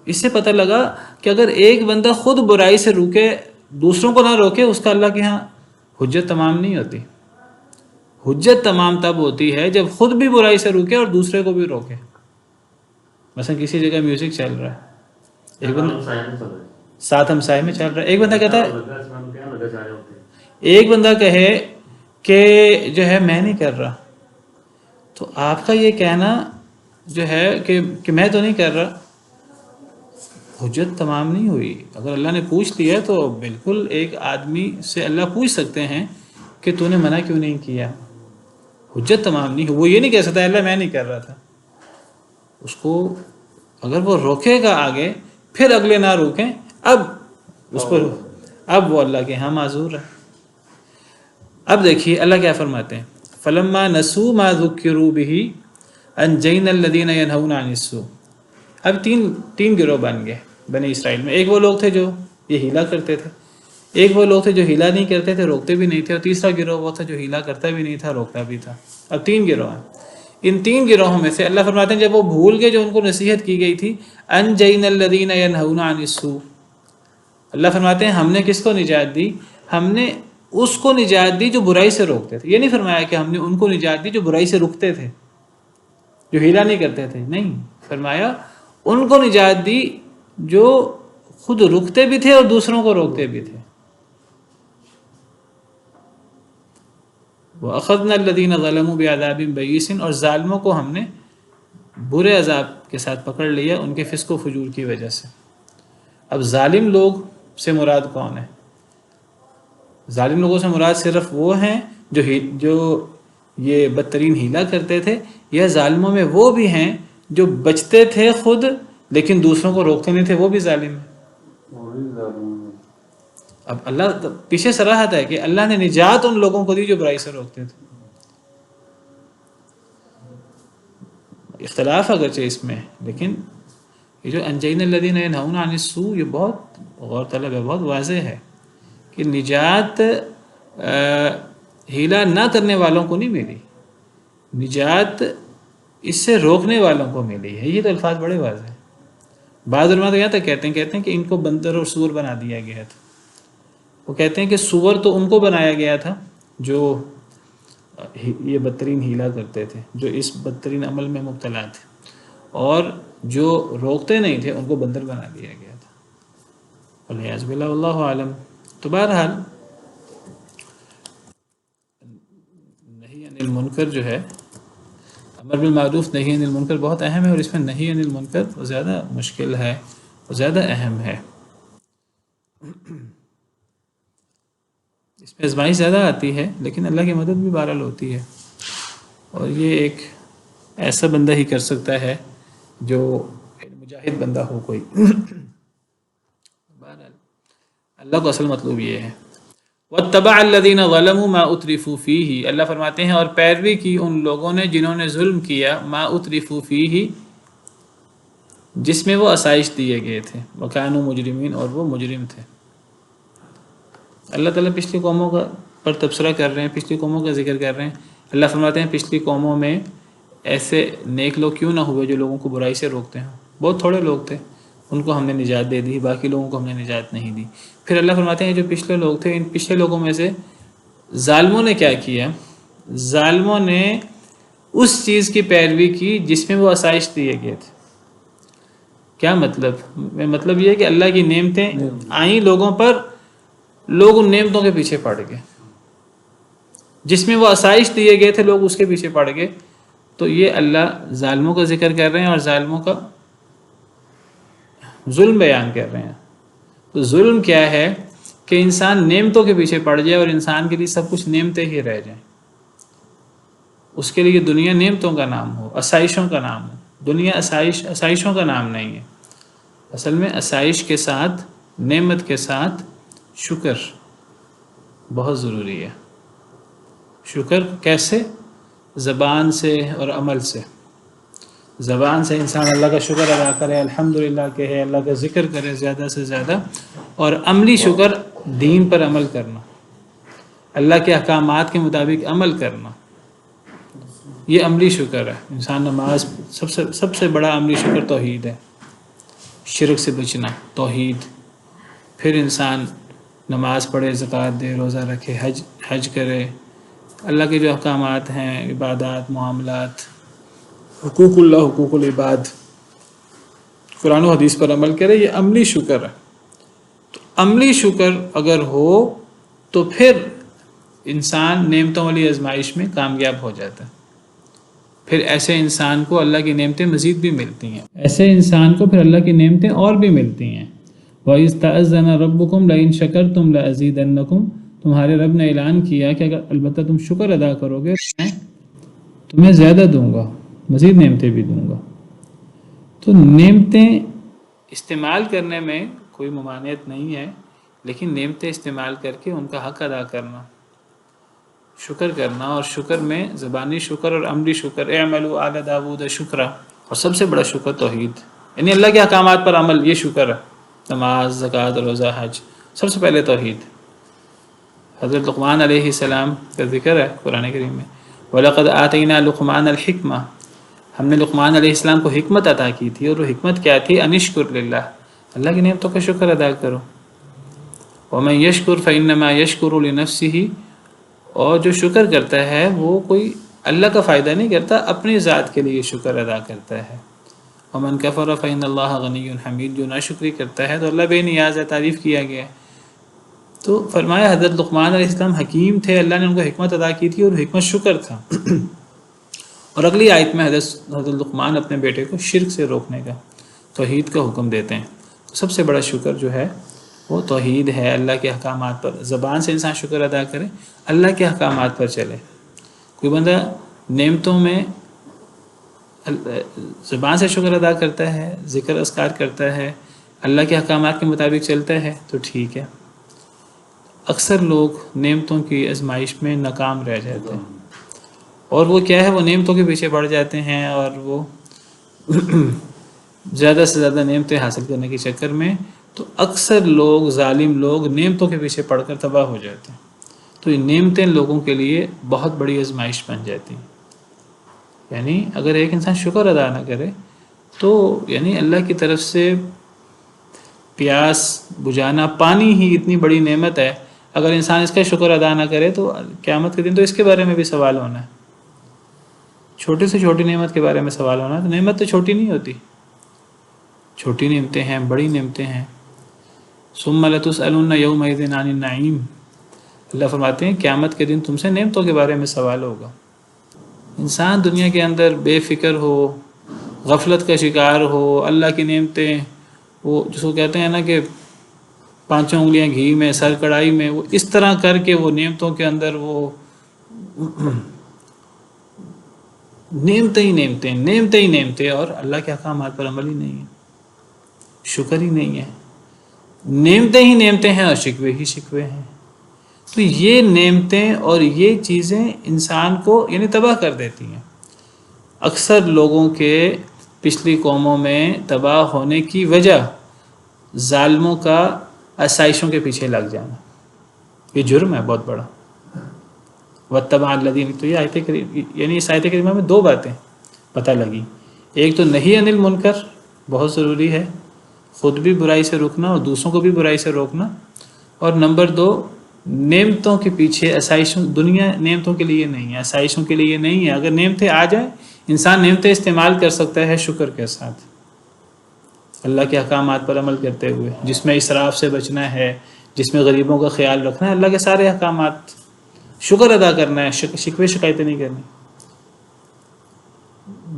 Speaker 1: اس سے پتہ لگا کہ اگر ایک بندہ خود برائی سے روکے، دوسروں کو نہ روکے، اس کا اللہ کے ہاں حجت تمام نہیں ہوتی۔ حجت تمام تب ہوتی ہے جب خود بھی برائی سے روکے اور دوسرے کو بھی روکے۔ مثلا کسی جگہ میوزک چل رہا ہے، ایک بندہ ساتھ ہمسائے میں چل رہا ہے، ایک بندہ کہتا ہے، ایک بندہ کہے کہ جو ہے میں نہیں کر رہا، تو آپ کا یہ کہنا جو ہے کہ میں تو نہیں کر رہا، حجت تمام نہیں ہوئی۔ اگر اللہ نے پوچھ لیا تو بالکل ایک آدمی سے اللہ پوچھ سکتے ہیں کہ تو نے منع کیوں نہیں کیا، حجت تمام نہیں ہوئی۔ وہ یہ نہیں کہہ سکتا اللہ میں نہیں کر رہا تھا، اس کو اگر وہ روکے گا آگے، پھر اگلے نہ روکیں، اب اس پر اب وہ اللہ کے ہاں معذور ہے۔ اب دیکھیے اللہ کیا فرماتے ہیں، فلما نسوا ما ذکروا به انجینا الذین ینہون عن السوء۔ اب تین گروہ بن گئے بنی اسرائیل میں، ایک وہ لوگ تھے جو یہ ہیلا کرتے تھے، ایک وہ لوگ تھے جو ہیلا نہیں کرتے تھے، روکتے بھی نہیں تھے، اور تیسرا گروہ وہ تھا جو ہیلا کرتا بھی نہیں تھا، روکتا بھی تھا۔ اب تین گروہ ہیں۔ ان تین گروہوں میں سے اللہ فرماتے ہیں جب وہ بھول گئے جو ان کو نصیحت کی گئی تھی، انجینا الذین ینہون عن السوء، اللہ فرماتے ہیں ہم نے کس کو نجات دی؟ ہم نے اس کو نجات دی جو برائی سے روکتے تھے. یہ نہیں فرمایا کہ ہم نے ان کو نجات دی جو برائی سے رکتے تھے، جو ہیلا نہیں کرتے تھے، نہیں، فرمایا ان کو نجات دی جو خود رکتے بھی تھے اور دوسروں کو روکتے بھی تھے. وَأَخَذْنَا الَّذِينَ ظَلَمُوا بِعَذَابٍ بَئِيسٍ، اور ظالموں کو ہم نے برے عذاب کے ساتھ پکڑ لیا ان کے فسق و فجور کی وجہ سے. اب ظالم لوگ سے مراد کون ہے؟ ظالم لوگوں سے مراد صرف وہ ہیں جو یہ بدترین ہیلا کرتے تھے، یا ظالموں میں وہ بھی ہیں جو بچتے تھے خود لیکن دوسروں کو روکتے نہیں تھے، وہ بھی ظالم ہیں. اب اللہ پیچھے صراحت ہے کہ اللہ نے نجات ان لوگوں کو دی جو برائی سے روکتے تھے. اختلاف اگرچہ اس میں، لیکن یہ جو انجینا الذین ینہون عن السوء یہ بہت غور طلب ہے، بہت واضح ہے کہ نجات ہیلا نہ کرنے والوں کو نہیں ملی، نجات اس سے روکنے والوں کو ملی ہے. یہ تو الفاظ بڑے واضح ہیں. بعض علماء تو یہاں تک کہتے ہیں کہ ان کو بندر اور سور بنا دیا گیا تھا. وہ کہتے ہیں کہ سور تو ان کو بنایا گیا تھا جو یہ بدترین ہیلا کرتے تھے، جو اس بدترین عمل میں مبتلا تھے، اور جو روکتے نہیں تھے ان کو بندر بنا دیا گیا تھا. والعیاذ باللہ، واللہ عالم. تو بہرحال نہی عن المنکر جو ہے، امر بالمعروف نہی عن المنکر بہت اہم ہے، اور اس میں نہی عن المنکر زیادہ مشکل ہے اور زیادہ اہم ہے. اس میں آزمائش زیادہ آتی ہے لیکن اللہ کی مدد بھی بہرحال ہوتی ہے، اور یہ ایک ایسا بندہ ہی کر سکتا ہے جو مجاہد بندہ ہو کوئی. بہرحال اللہ کو اصل مطلوب یہ ہے. وَاتَّبَعَ الَّذِينَ ظَلَمُوا مَا أُتْرِفُوا فِيهِ، اللہ فرماتے ہیں اور پیروی کی ان لوگوں نے جنہوں نے ظلم کیا، مَا أُتْرِفُوا فِيهِ، جس میں وہ آسائش دیے گئے تھے، وَكَانُوا مُجْرِمِينَ، اور وہ مجرم تھے. اللہ تعالیٰ پچھلی قوموں کا پر تبصرہ کر رہے ہیں، پچھلی قوموں کا ذکر کر رہے ہیں. اللہ فرماتے ہیں پچھلی قوموں میں ایسے نیک لوگ کیوں نہ ہوئے جو لوگوں کو برائی سے روکتے ہیں. بہت تھوڑے لوگ تھے، ان کو ہم نے نجات دے دی، باقی لوگوں کو ہم نے نجات نہیں دی. پھر اللہ فرماتے ہیں جو پچھلے لوگ تھے، ان پچھلے لوگوں میں سے ظالموں نے کیا کیا؟ ظالموں نے اس چیز کی پیروی کی جس میں وہ آسائش دیے گئے تھے. کیا مطلب یہ ہے کہ اللہ کی نعمتیں آئیں لوگوں پر، لوگ ان نعمتوں کے پیچھے پڑ گئے. جس میں وہ آسائش دیے گئے تھے لوگ اس کے پیچھے پڑ گئے. تو یہ اللہ ظالموں کا ذکر کر رہے ہیں اور ظالموں کا ظلم بیان کر رہے ہیں. تو ظلم کیا ہے کہ انسان نعمتوں کے پیچھے پڑ جائے اور انسان کے لیے سب کچھ نعمتیں ہی رہ جائیں. اس کے لیے دنیا نعمتوں کا نام ہو، آسائشوں کا نام ہو. دنیا آسائشوں کا نام نہیں ہے. اصل میں آسائش کے ساتھ، نعمت کے ساتھ شکر بہت ضروری ہے. شکر کیسے؟ زبان سے اور عمل سے. زبان سے انسان اللہ کا شکر ادا کرے، الحمدللہ کہے، اللہ کا ذکر کرے زیادہ سے زیادہ. اور عملی شکر دین پر عمل کرنا، اللہ کے احکامات کے مطابق عمل کرنا، یہ عملی شکر ہے. انسان نماز، سب سے بڑا عملی شکر توحید ہے، شرک سے بچنا، توحید. پھر انسان نماز پڑھے، زکوٰۃ دے، روزہ رکھے، حج کرے، اللہ کے جو احکامات ہیں، عبادات، معاملات، حقوق اللہ، حقوق العباد، قرآن و حدیث پر عمل کرے. یہ عملی شکر ہے. تو عملی شکر اگر ہو تو پھر انسان نعمتوں والی آزمائش میں کامیاب ہو جاتا ہے. پھر ایسے انسان کو اللہ کی نعمتیں مزید بھی ملتی ہیں، ایسے انسان کو پھر اللہ کی نعمتیں اور بھی ملتی ہیں. وَإِذْ تَأَذَّنَ رَبُّكُمْ لَئِن شَكَرْتُمْ لَأَزِيدَنَّكُمْ، تمہارے رب نے اعلان کیا کہ اگر البتہ تم شکر ادا کرو گے میں تمہیں زیادہ دوں گا، مزید نعمتیں بھی دوں گا. تو نعمتیں استعمال کرنے میں کوئی ممانعت نہیں ہے، لیکن نعمتیں استعمال کر کے ان کا حق ادا کرنا، شکر کرنا. اور شکر میں زبانی شکر اور عملی شکر. اعملوا آل داود شکرا. اور سب سے بڑا شکر توحید، یعنی اللہ کے احکامات پر عمل، یہ شکر ہے. نماز، زکوٰۃ، روزہ، حج، سب سے پہلے توحید. حضرت لقمان علیہ السلام کا ذکر ہے قرآن کریم میں. وَلَقَدْ آتَيْنَا لُقْمَانَ الْحِكْمَةَ، ہم نے لقمان علیہ السلام کو حکمت عطا کی تھی، اور وہ حکمت کیا تھی؟ ان اشکر للہ، اللہ کی نعمتوں کا شکر ادا کرو. وَمَن يَشْكُرْ فَإِنَّمَا يَشْكُرُ لِنَفْسِهِ، اور جو شکر کرتا ہے وہ کوئی اللہ کا فائدہ نہیں کرتا، اپنی ذات کے لیے شکر ادا کرتا ہے. وَمَن كَفَرَ فَإِنَّ اللَّهَ غَنِيٌّ حَمِيدٌ، جو ناشکری کرتا ہے تو اللہ بے نیاز ہے، تعریف کیا گیا ہے. تو فرمایا حضرت لقمان علیہ السلام حکیم تھے، اللہ نے ان کو حکمت ادا کی تھی، اور حکمت شکر تھا. اور اگلی آیت میں حضرت لقمان اپنے بیٹے کو شرک سے روکنے کا، توحید کا حکم دیتے ہیں. تو سب سے بڑا شکر جو ہے وہ توحید ہے، اللہ کے احکامات پر زبان سے انسان شکر ادا کرے، اللہ کے احکامات پر چلے. کوئی بندہ نعمتوں میں زبان سے شکر ادا کرتا ہے، ذکر اذکار کرتا ہے، اللہ کے احکامات کے مطابق چلتا ہے تو ٹھیک ہے. اکثر لوگ نعمتوں کی آزمائش میں ناکام رہ جاتے ہیں، اور وہ کیا ہے، وہ نعمتوں کے پیچھے پڑ جاتے ہیں، اور وہ زیادہ سے زیادہ نعمتیں حاصل کرنے کے چکر میں تو اکثر لوگ، ظالم لوگ، نعمتوں کے پیچھے پڑ کر تباہ ہو جاتے ہیں. تو یہ نعمتیں لوگوں کے لیے بہت بڑی آزمائش بن جاتی ہیں. یعنی اگر ایک انسان شکر ادا نہ کرے تو یعنی اللہ کی طرف سے پیاس بجھانا، پانی ہی اتنی بڑی نعمت ہے، اگر انسان اس کا شکر ادا نہ کرے تو قیامت کے دن تو اس کے بارے میں بھی سوال ہونا ہے. چھوٹی سے چھوٹی نعمت کے بارے میں سوال ہونا ہے، تو نعمت تو چھوٹی نہیں ہوتی، چھوٹی نعمتیں ہیں، بڑی نعمتیں ہیں. ثم لتسألن یومئذ عن النعیم، اللہ فرماتے ہیں قیامت کے دن تم سے نعمتوں کے بارے میں سوال ہوگا. انسان دنیا کے اندر بے فکر ہو، غفلت کا شکار ہو، اللہ کی نعمتیں، وہ جس کو کہتے ہیں نا کہ 5 انگلیاں گھی میں، سر کڑائی میں، وہ اس طرح کر کے وہ نعمتوں کے اندر وہ نعمتیں ہی نعمتیں، نعمتیں ہی نعمتیں، اور اللہ کے احکامات پر عمل ہی نہیں ہے، شکر ہی نہیں ہے. نعمتیں ہی نعمتیں ہیں اور شکوے ہی شکوے ہیں. تو یہ نعمتیں اور یہ چیزیں انسان کو یعنی تباہ کر دیتی ہیں. اکثر لوگوں کے پچھلی قوموں میں تباہ ہونے کی وجہ ظالموں کا آسائشوں کے پیچھے لگ جانا، یہ جرم ہے بہت بڑا. وَاتَّبَعَ الَّذِينَ، تو یہ آیت کریم، یعنی اس آیت کریمہ میں 2 باتیں پتہ لگی. ایک تو نہی عن المنکر بہت ضروری ہے، خود بھی برائی سے روکنا اور دوسروں کو بھی برائی سے روکنا. اور نمبر 2 نعمتوں کے پیچھے، آسائشوں، دنیا نعمتوں کے لیے نہیں ہے، آسائشوں کے لیے نہیں ہے. اگر نعمتیں آ جائیں انسان نعمتیں استعمال کر سکتا ہے شکر کے ساتھ، اللہ کے احکامات پر عمل کرتے ہوئے، جس میں اسراف سے بچنا ہے، جس میں غریبوں کا خیال رکھنا ہے، اللہ کے سارے احکامات، شکر ادا کرنا ہے، شکوے شکایتیں نہیں کرنی.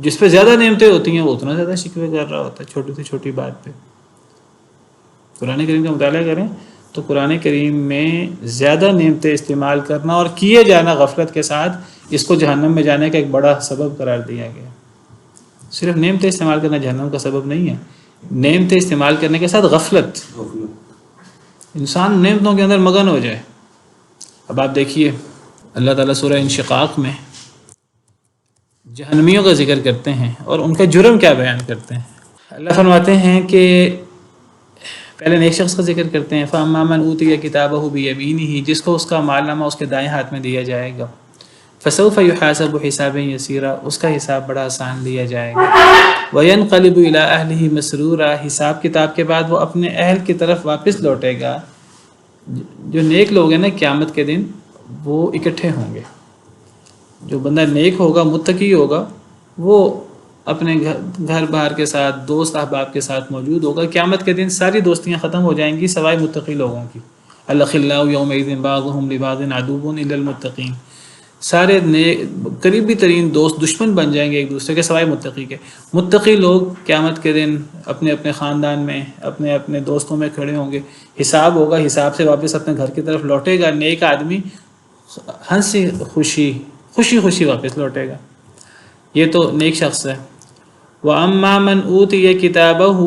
Speaker 1: جس پہ زیادہ نعمتیں ہوتی ہیں وہ اتنا زیادہ شکوے کر رہا ہوتا ہے چھوٹی سے چھوٹی بات پہ. قرآن کریم کا مطالعہ کریں تو قرآن کریم میں زیادہ نعمتیں استعمال کرنا اور کیے جانا غفلت کے ساتھ، اس کو جہنم میں جانے کا ایک بڑا سبب قرار دیا گیا. صرف نعمتیں استعمال کرنا جہنم کا سبب نہیں ہے، نعمتیں استعمال کرنے کے ساتھ غفلت، انسان نعمتوں کے اندر مگن ہو جائے. اب آپ دیکھیے اللہ تعالیٰ سورہ انشقاق میں جہنمیوں کا ذکر کرتے ہیں اور ان کا جرم کیا بیان کرتے ہیں. اللہ فرماتے ہیں کہ پہلے نیک شخص کا ذکر کرتے ہیں، فَأَمَّا مَنْ أُوتِيَ كِتَابَهُ بِيَمِينِهِ، جس کو اس کا مال نامہ اس کے دائیں ہاتھ میں دیا جائے گا، فَسَوْفَ يُحَاسَبُ حِسَابًا يَسِيرًا، اس کا حساب بڑا آسان لیا جائے گا. وَيَنْقَلِبُ إِلَىٰ أَهْلِهِ مَسْرُورًا، حساب کتاب کے بعد وہ اپنے اہل کی طرف واپس لوٹے گا. جو نیک لوگ ہیں نا قیامت کے دن وہ اکٹھے ہوں گے. جو بندہ نیک ہوگا، متقی ہوگا، وہ اپنے گھر بار کے ساتھ، دوست احباب کے ساتھ موجود ہوگا. قیامت کے دن ساری دوستیاں ختم ہو جائیں گی سوائے متقی لوگوں کی. الأخلاء يومئذ بعضهم لبعض عدو إلا المتقين، سارے قریبی ترین دوست دشمن بن جائیں گے ایک دوسرے کے سوائے متقی کے. متقی لوگ قیامت کے دن اپنے اپنے خاندان میں، اپنے اپنے دوستوں میں کھڑے ہوں گے. حساب ہوگا، حساب سے واپس اپنے گھر کی طرف لوٹے گا. نیک آدمی ہنسی خوشی واپس لوٹے گا. یہ تو نیک شخص ہے. وَأَمَّا مَنْ أُوتِيَ كِتَابَهُ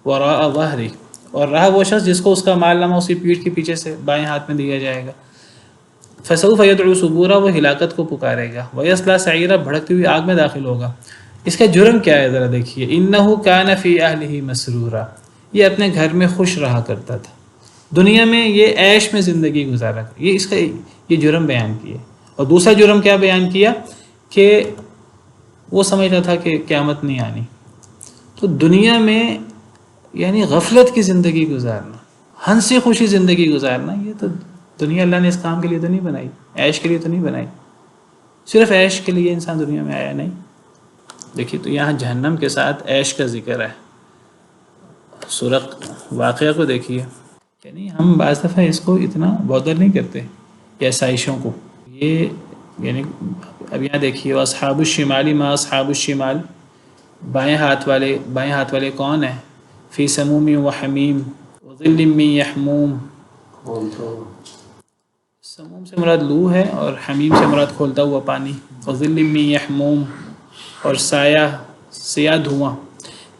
Speaker 1: وَرَاءَ ظَهْرِهِ، اور رہا وہ شخص جس کو اس کا مال نامہ اس کی پیٹھ کے پیچھے سے بائیں ہاتھ میں دیا جائے گا. فَسَوْفَ يَدْعُو ثُبُورًا، وہ ہلاکت کو پکارے گا. وَيَصْلَىٰ سَعِيرًا، بھڑکتی ہوئی آگ میں داخل ہوگا. اس کا جرم کیا ہے ذرا دیکھیے. إِنَّهُ كَانَ فِي أَهْلِهِ مَسْرُورًا، یہ اپنے گھر میں خوش رہا کرتا تھا، دنیا میں یہ عیش میں زندگی گزارا. یہ اس کا یہ جرم بیان کیے. اور دوسرا جرم کیا بیان کیا کہ وہ سمجھتا تھا کہ قیامت نہیں آنی. تو دنیا میں یعنی غفلت کی زندگی گزارنا، ہنسی خوشی زندگی گزارنا، یہ تو دنیا اللہ نے اس کام کے لیے تو نہیں بنائی، عیش کے لیے تو نہیں بنائی. صرف عیش کے لیے انسان دنیا میں آیا نہیں. دیکھیے تو یہاں جہنم کے ساتھ عیش کا ذکر ہے. سورہ واقعہ کو دیکھیے، یعنی ہم بعض دفعہ اس کو اتنا بودر نہیں کرتے یہ آسائشوں کو. یہ یعنی اب یہاں دیکھیے اصحاب الشمال ما اصحاب الشمال، بائیں ہاتھ والے کون ہیں؟ فی سموم و حمیم وظل من یحموم. سموم سے مراد لو ہے اور حمیم سے مراد کھولتا ہوا پانی. وظل من یحموم، اور سیاہ دھواں.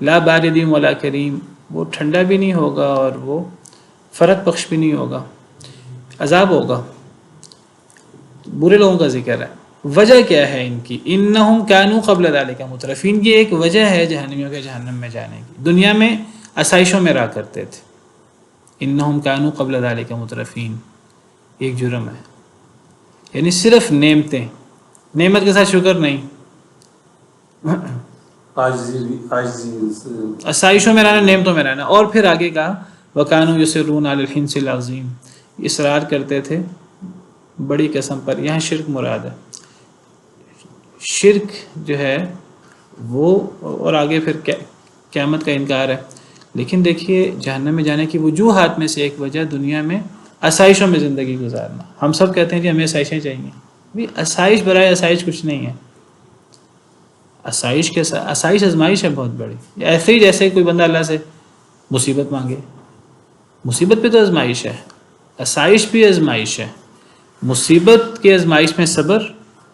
Speaker 1: لا بارد ولا کریم، وہ ٹھنڈا بھی نہیں ہوگا اور وہ فرت بخش بھی نہیں ہوگا، عذاب ہوگا. برے لوگوں کا ذکر ہے. وجہ کیا ہے ان کی؟ انہم کانوا قبل ذلک مترفین. کی ایک وجہ ہے جہنمیوں کے جہنم میں جانے کی. دنیا میں آسائشوں میں رہا کرتے تھے. انہم کانوا قبل ذلک مترفین ایک جرم ہے، یعنی صرف نعمتیں، نعمت کے ساتھ شکر نہیں، آسائشوں میں رہنا، نعمتوں میں رہنا. اور پھر آگے کہا وَكَانُوا يُصِرُّونَ عَلَى الْحِنْثِ الْعَظِيمِ، اصرار کرتے تھے بڑی قسم پر. یہاں شرک مراد ہے. شرک جو ہے وہ، اور آگے پھر قیامت کا انکار ہے. لیکن دیکھیے جہنم میں جانے کی وجوہات میں سے ایک وجہ دنیا میں آسائشوں میں زندگی گزارنا. ہم سب کہتے ہیں کہ ہمیں آسائشیں چاہیے. بھی آسائش برائے آسائش کچھ نہیں ہے. آسائش کے ساتھ آسائش آزمائش ہے بہت بڑی. ایسے ہی جیسے کوئی بندہ اللہ سے مصیبت مانگے، مصیبت پہ تو آزمائش ہے، آسائش بھی آزمائش ہے. مصیبت کی آزمائش میں صبر،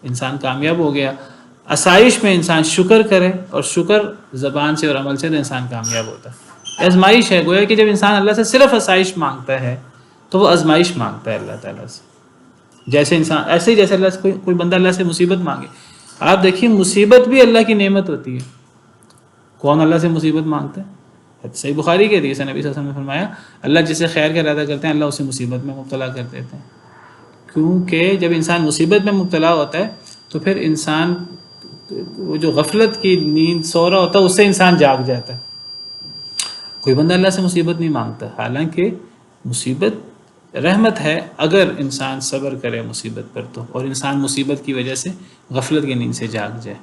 Speaker 1: انسان کامیاب ہو گیا. آسائش میں انسان شکر کرے، اور شکر زبان سے اور عمل سے تو انسان کامیاب ہوتا ہے. آزمائش ہے. گویا کہ جب انسان اللہ سے صرف آسائش مانگتا ہے تو وہ آزمائش مانگتا ہے اللہ تعالیٰ سے. جیسے انسان ایسے ہی جیسے اللہ سے کوئی بندہ اللہ سے مصیبت مانگے. آپ دیکھیے مصیبت بھی اللہ کی نعمت ہوتی ہے. کون اللہ سے مصیبت مانگتا ہے؟ صحیح بخاری کے حدیث ہے، نبی صلی اللہ علیہ وسلم نے فرمایا اللہ جسے خیر کا ارادہ کرتے ہیں اللہ اسے مصیبت میں مبتلا کر دیتے ہیں. کیونکہ جب انسان مصیبت میں مبتلا ہوتا ہے تو پھر انسان وہ جو غفلت کی نیند سو رہا ہوتا ہے اس سے انسان جاگ جاتا ہے. کوئی بندہ اللہ سے مصیبت نہیں مانگتا، حالانکہ مصیبت رحمت ہے اگر انسان صبر کرے مصیبت پر تو، اور انسان مصیبت کی وجہ سے غفلت کی نیند سے جاگ جائے.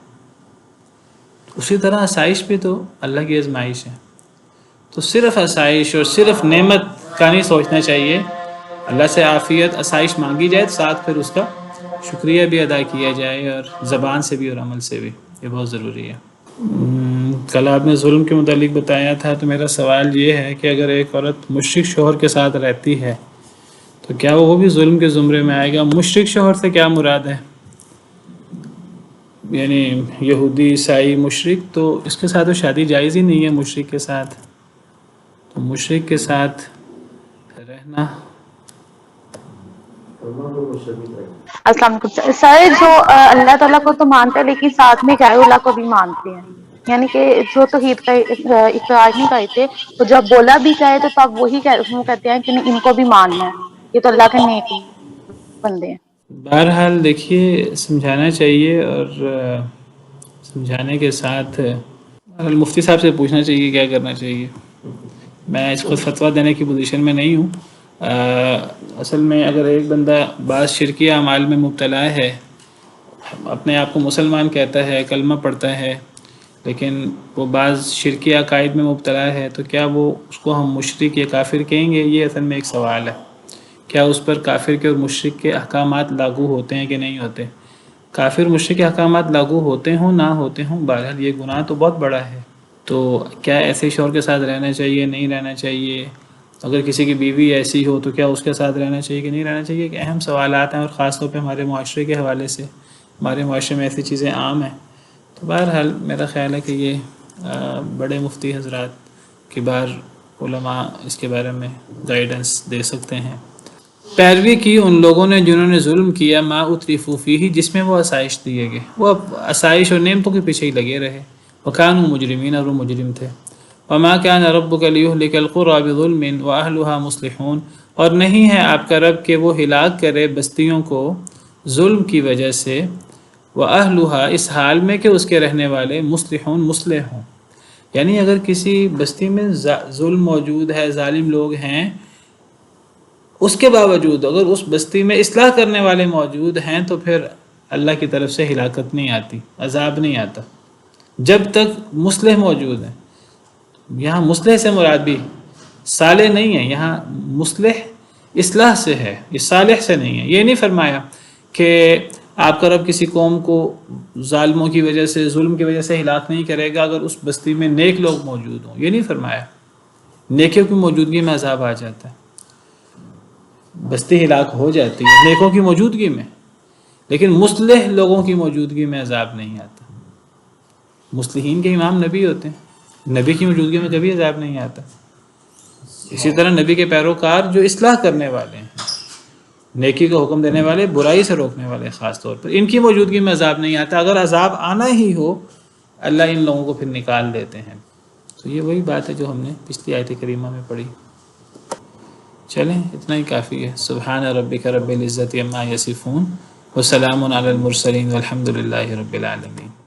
Speaker 1: اسی طرح آسائش بھی تو اللہ کی آزمائش ہے. تو صرف آسائش اور صرف نعمت کا نہیں سوچنا چاہیے. اللہ سے عافیت آسائش مانگی جائے، ساتھ پھر اس کا شکریہ بھی ادا کیا جائے، اور زبان سے بھی اور عمل سے بھی. یہ بہت ضروری ہے. کل آپ نے ظلم کے متعلق بتایا تھا، تو میرا سوال یہ ہے کہ اگر ایک عورت مشرک شوہر کے ساتھ رہتی ہے تو کیا وہ بھی ظلم کے زمرے میں آئے گا؟ مشرک شوہر سے کیا مراد ہے؟ یعنی یہودی، عیسائی، مشرک، تو اس کے ساتھ تو شادی جائز ہی نہیں ہے. مشرک کے ساتھ تو مشرک کے ساتھ رہنا.
Speaker 3: السلام علیکم سر. جو اللہ تعالیٰ کو تو مانتے ہیں لیکن ساتھ میں غیر اللہ کو بھی مانتے ہیں، یعنی کہ جو توحید کا اقرار نہیں کرتے تو جب بولا بھی جائے تو تب وہی کہتے ہیں کہ نہیں ان کو بھی ماننا ہے، یہ تو اللہ کے نیک بندے ہیں.
Speaker 1: بہرحال دیکھیے سمجھانا چاہیے، اور سمجھانے کے ساتھ مفتی صاحب سے پوچھنا چاہیے کیا کرنا چاہیے. میں اس کو فتویٰ دینے کی پوزیشن میں نہیں ہوں. اصل میں اگر ایک بندہ بعض شرکی اعمال میں مبتلا ہے، اپنے آپ کو مسلمان کہتا ہے، کلمہ پڑھتا ہے، لیکن وہ بعض شرکی عقائد میں مبتلا ہے، تو کیا وہ اس کو ہم مشرک یا کافر کہیں گے؟ یہ اصل میں ایک سوال ہے. کیا اس پر کافر کے اور مشرک کے احکامات لاگو ہوتے ہیں کہ نہیں ہوتے؟ کافر مشرک کے احکامات لاگو ہوتے ہوں نہ ہوتے ہوں، بہرحال یہ گناہ تو بہت بڑا ہے. تو کیا ایسے شوہر کے ساتھ رہنا چاہیے، نہیں رہنا چاہیے؟ اگر کسی کی بیوی ایسی ہو تو کیا اس کے ساتھ رہنا چاہیے کہ نہیں رہنا چاہیے؟ کہ اہم سوالات ہیں، اور خاص طور پہ ہمارے معاشرے کے حوالے سے. ہمارے معاشرے میں ایسی چیزیں عام ہیں. تو بہرحال میرا خیال ہے کہ یہ بڑے مفتی حضرات کبار علماء اس کے بارے میں گائیڈنس دے سکتے ہیں. پیروی کی ان لوگوں نے جنہوں نے ظلم کیا، ما اترفوا فیہ، جس میں وہ آسائش دیے گئے، وہ آسائش اور نعمتوں کے پیچھے ہی لگے رہے. وکانوا مجرمین، اور وہ مجرم تھے. وما کان ربک لیہلک القری بظلم واہلھا مصلحون، اور نہیں ہے آپ کا رب کہ وہ ہلاک کرے بستیوں کو ظلم کی وجہ سے، وَأَهْلُهَا اس حال میں کہ اس کے رہنے والے مصلحون مصلح ہوں، یعنی اگر کسی بستی میں ظلم موجود ہے، ظالم لوگ ہیں، اس کے باوجود اگر اس بستی میں اصلاح کرنے والے موجود ہیں تو پھر اللہ کی طرف سے ہلاکت نہیں آتی، عذاب نہیں آتا، جب تک مصلح موجود ہیں۔ یہاں مصلح سے مراد بھی صالح نہیں ہے، یہاں مصلح اصلاح سے ہے، یہ صالح سے نہیں ہے۔ یہ نہیں فرمایا کہ آپ کا رب کسی قوم کو ظالموں کی وجہ سے، ظلم کی وجہ سے ہلاک نہیں کرے گا اگر اس بستی میں نیک لوگ موجود ہوں، یہ نہیں فرمایا۔ نیکیوں کی موجودگی میں عذاب آ جاتا ہے، بستی ہلاک ہو جاتی ہے نیکوں کی موجودگی میں، لیکن مصلح لوگوں کی موجودگی میں عذاب نہیں آتا۔ مصلحین کے امام نبی ہوتے ہیں، نبی کی موجودگی میں کبھی عذاب نہیں آتا۔ اسی طرح نبی کے پیروکار جو اصلاح کرنے والے ہیں، نیکی کا حکم دینے والے، برائی سے روکنے والے، خاص طور پر ان کی موجودگی میں عذاب نہیں آتا۔ اگر عذاب آنا ہی ہو اللہ ان لوگوں کو پھر نکال دیتے ہیں۔ تو یہ وہی بات ہے جو ہم نے پچھلی آیت کریمہ میں پڑھی۔ چلیں اتنا ہی کافی ہے۔ سبحان ربک رب العزت عما یصفون وسلام علی المرسلین والحمد للہ رب العالمین۔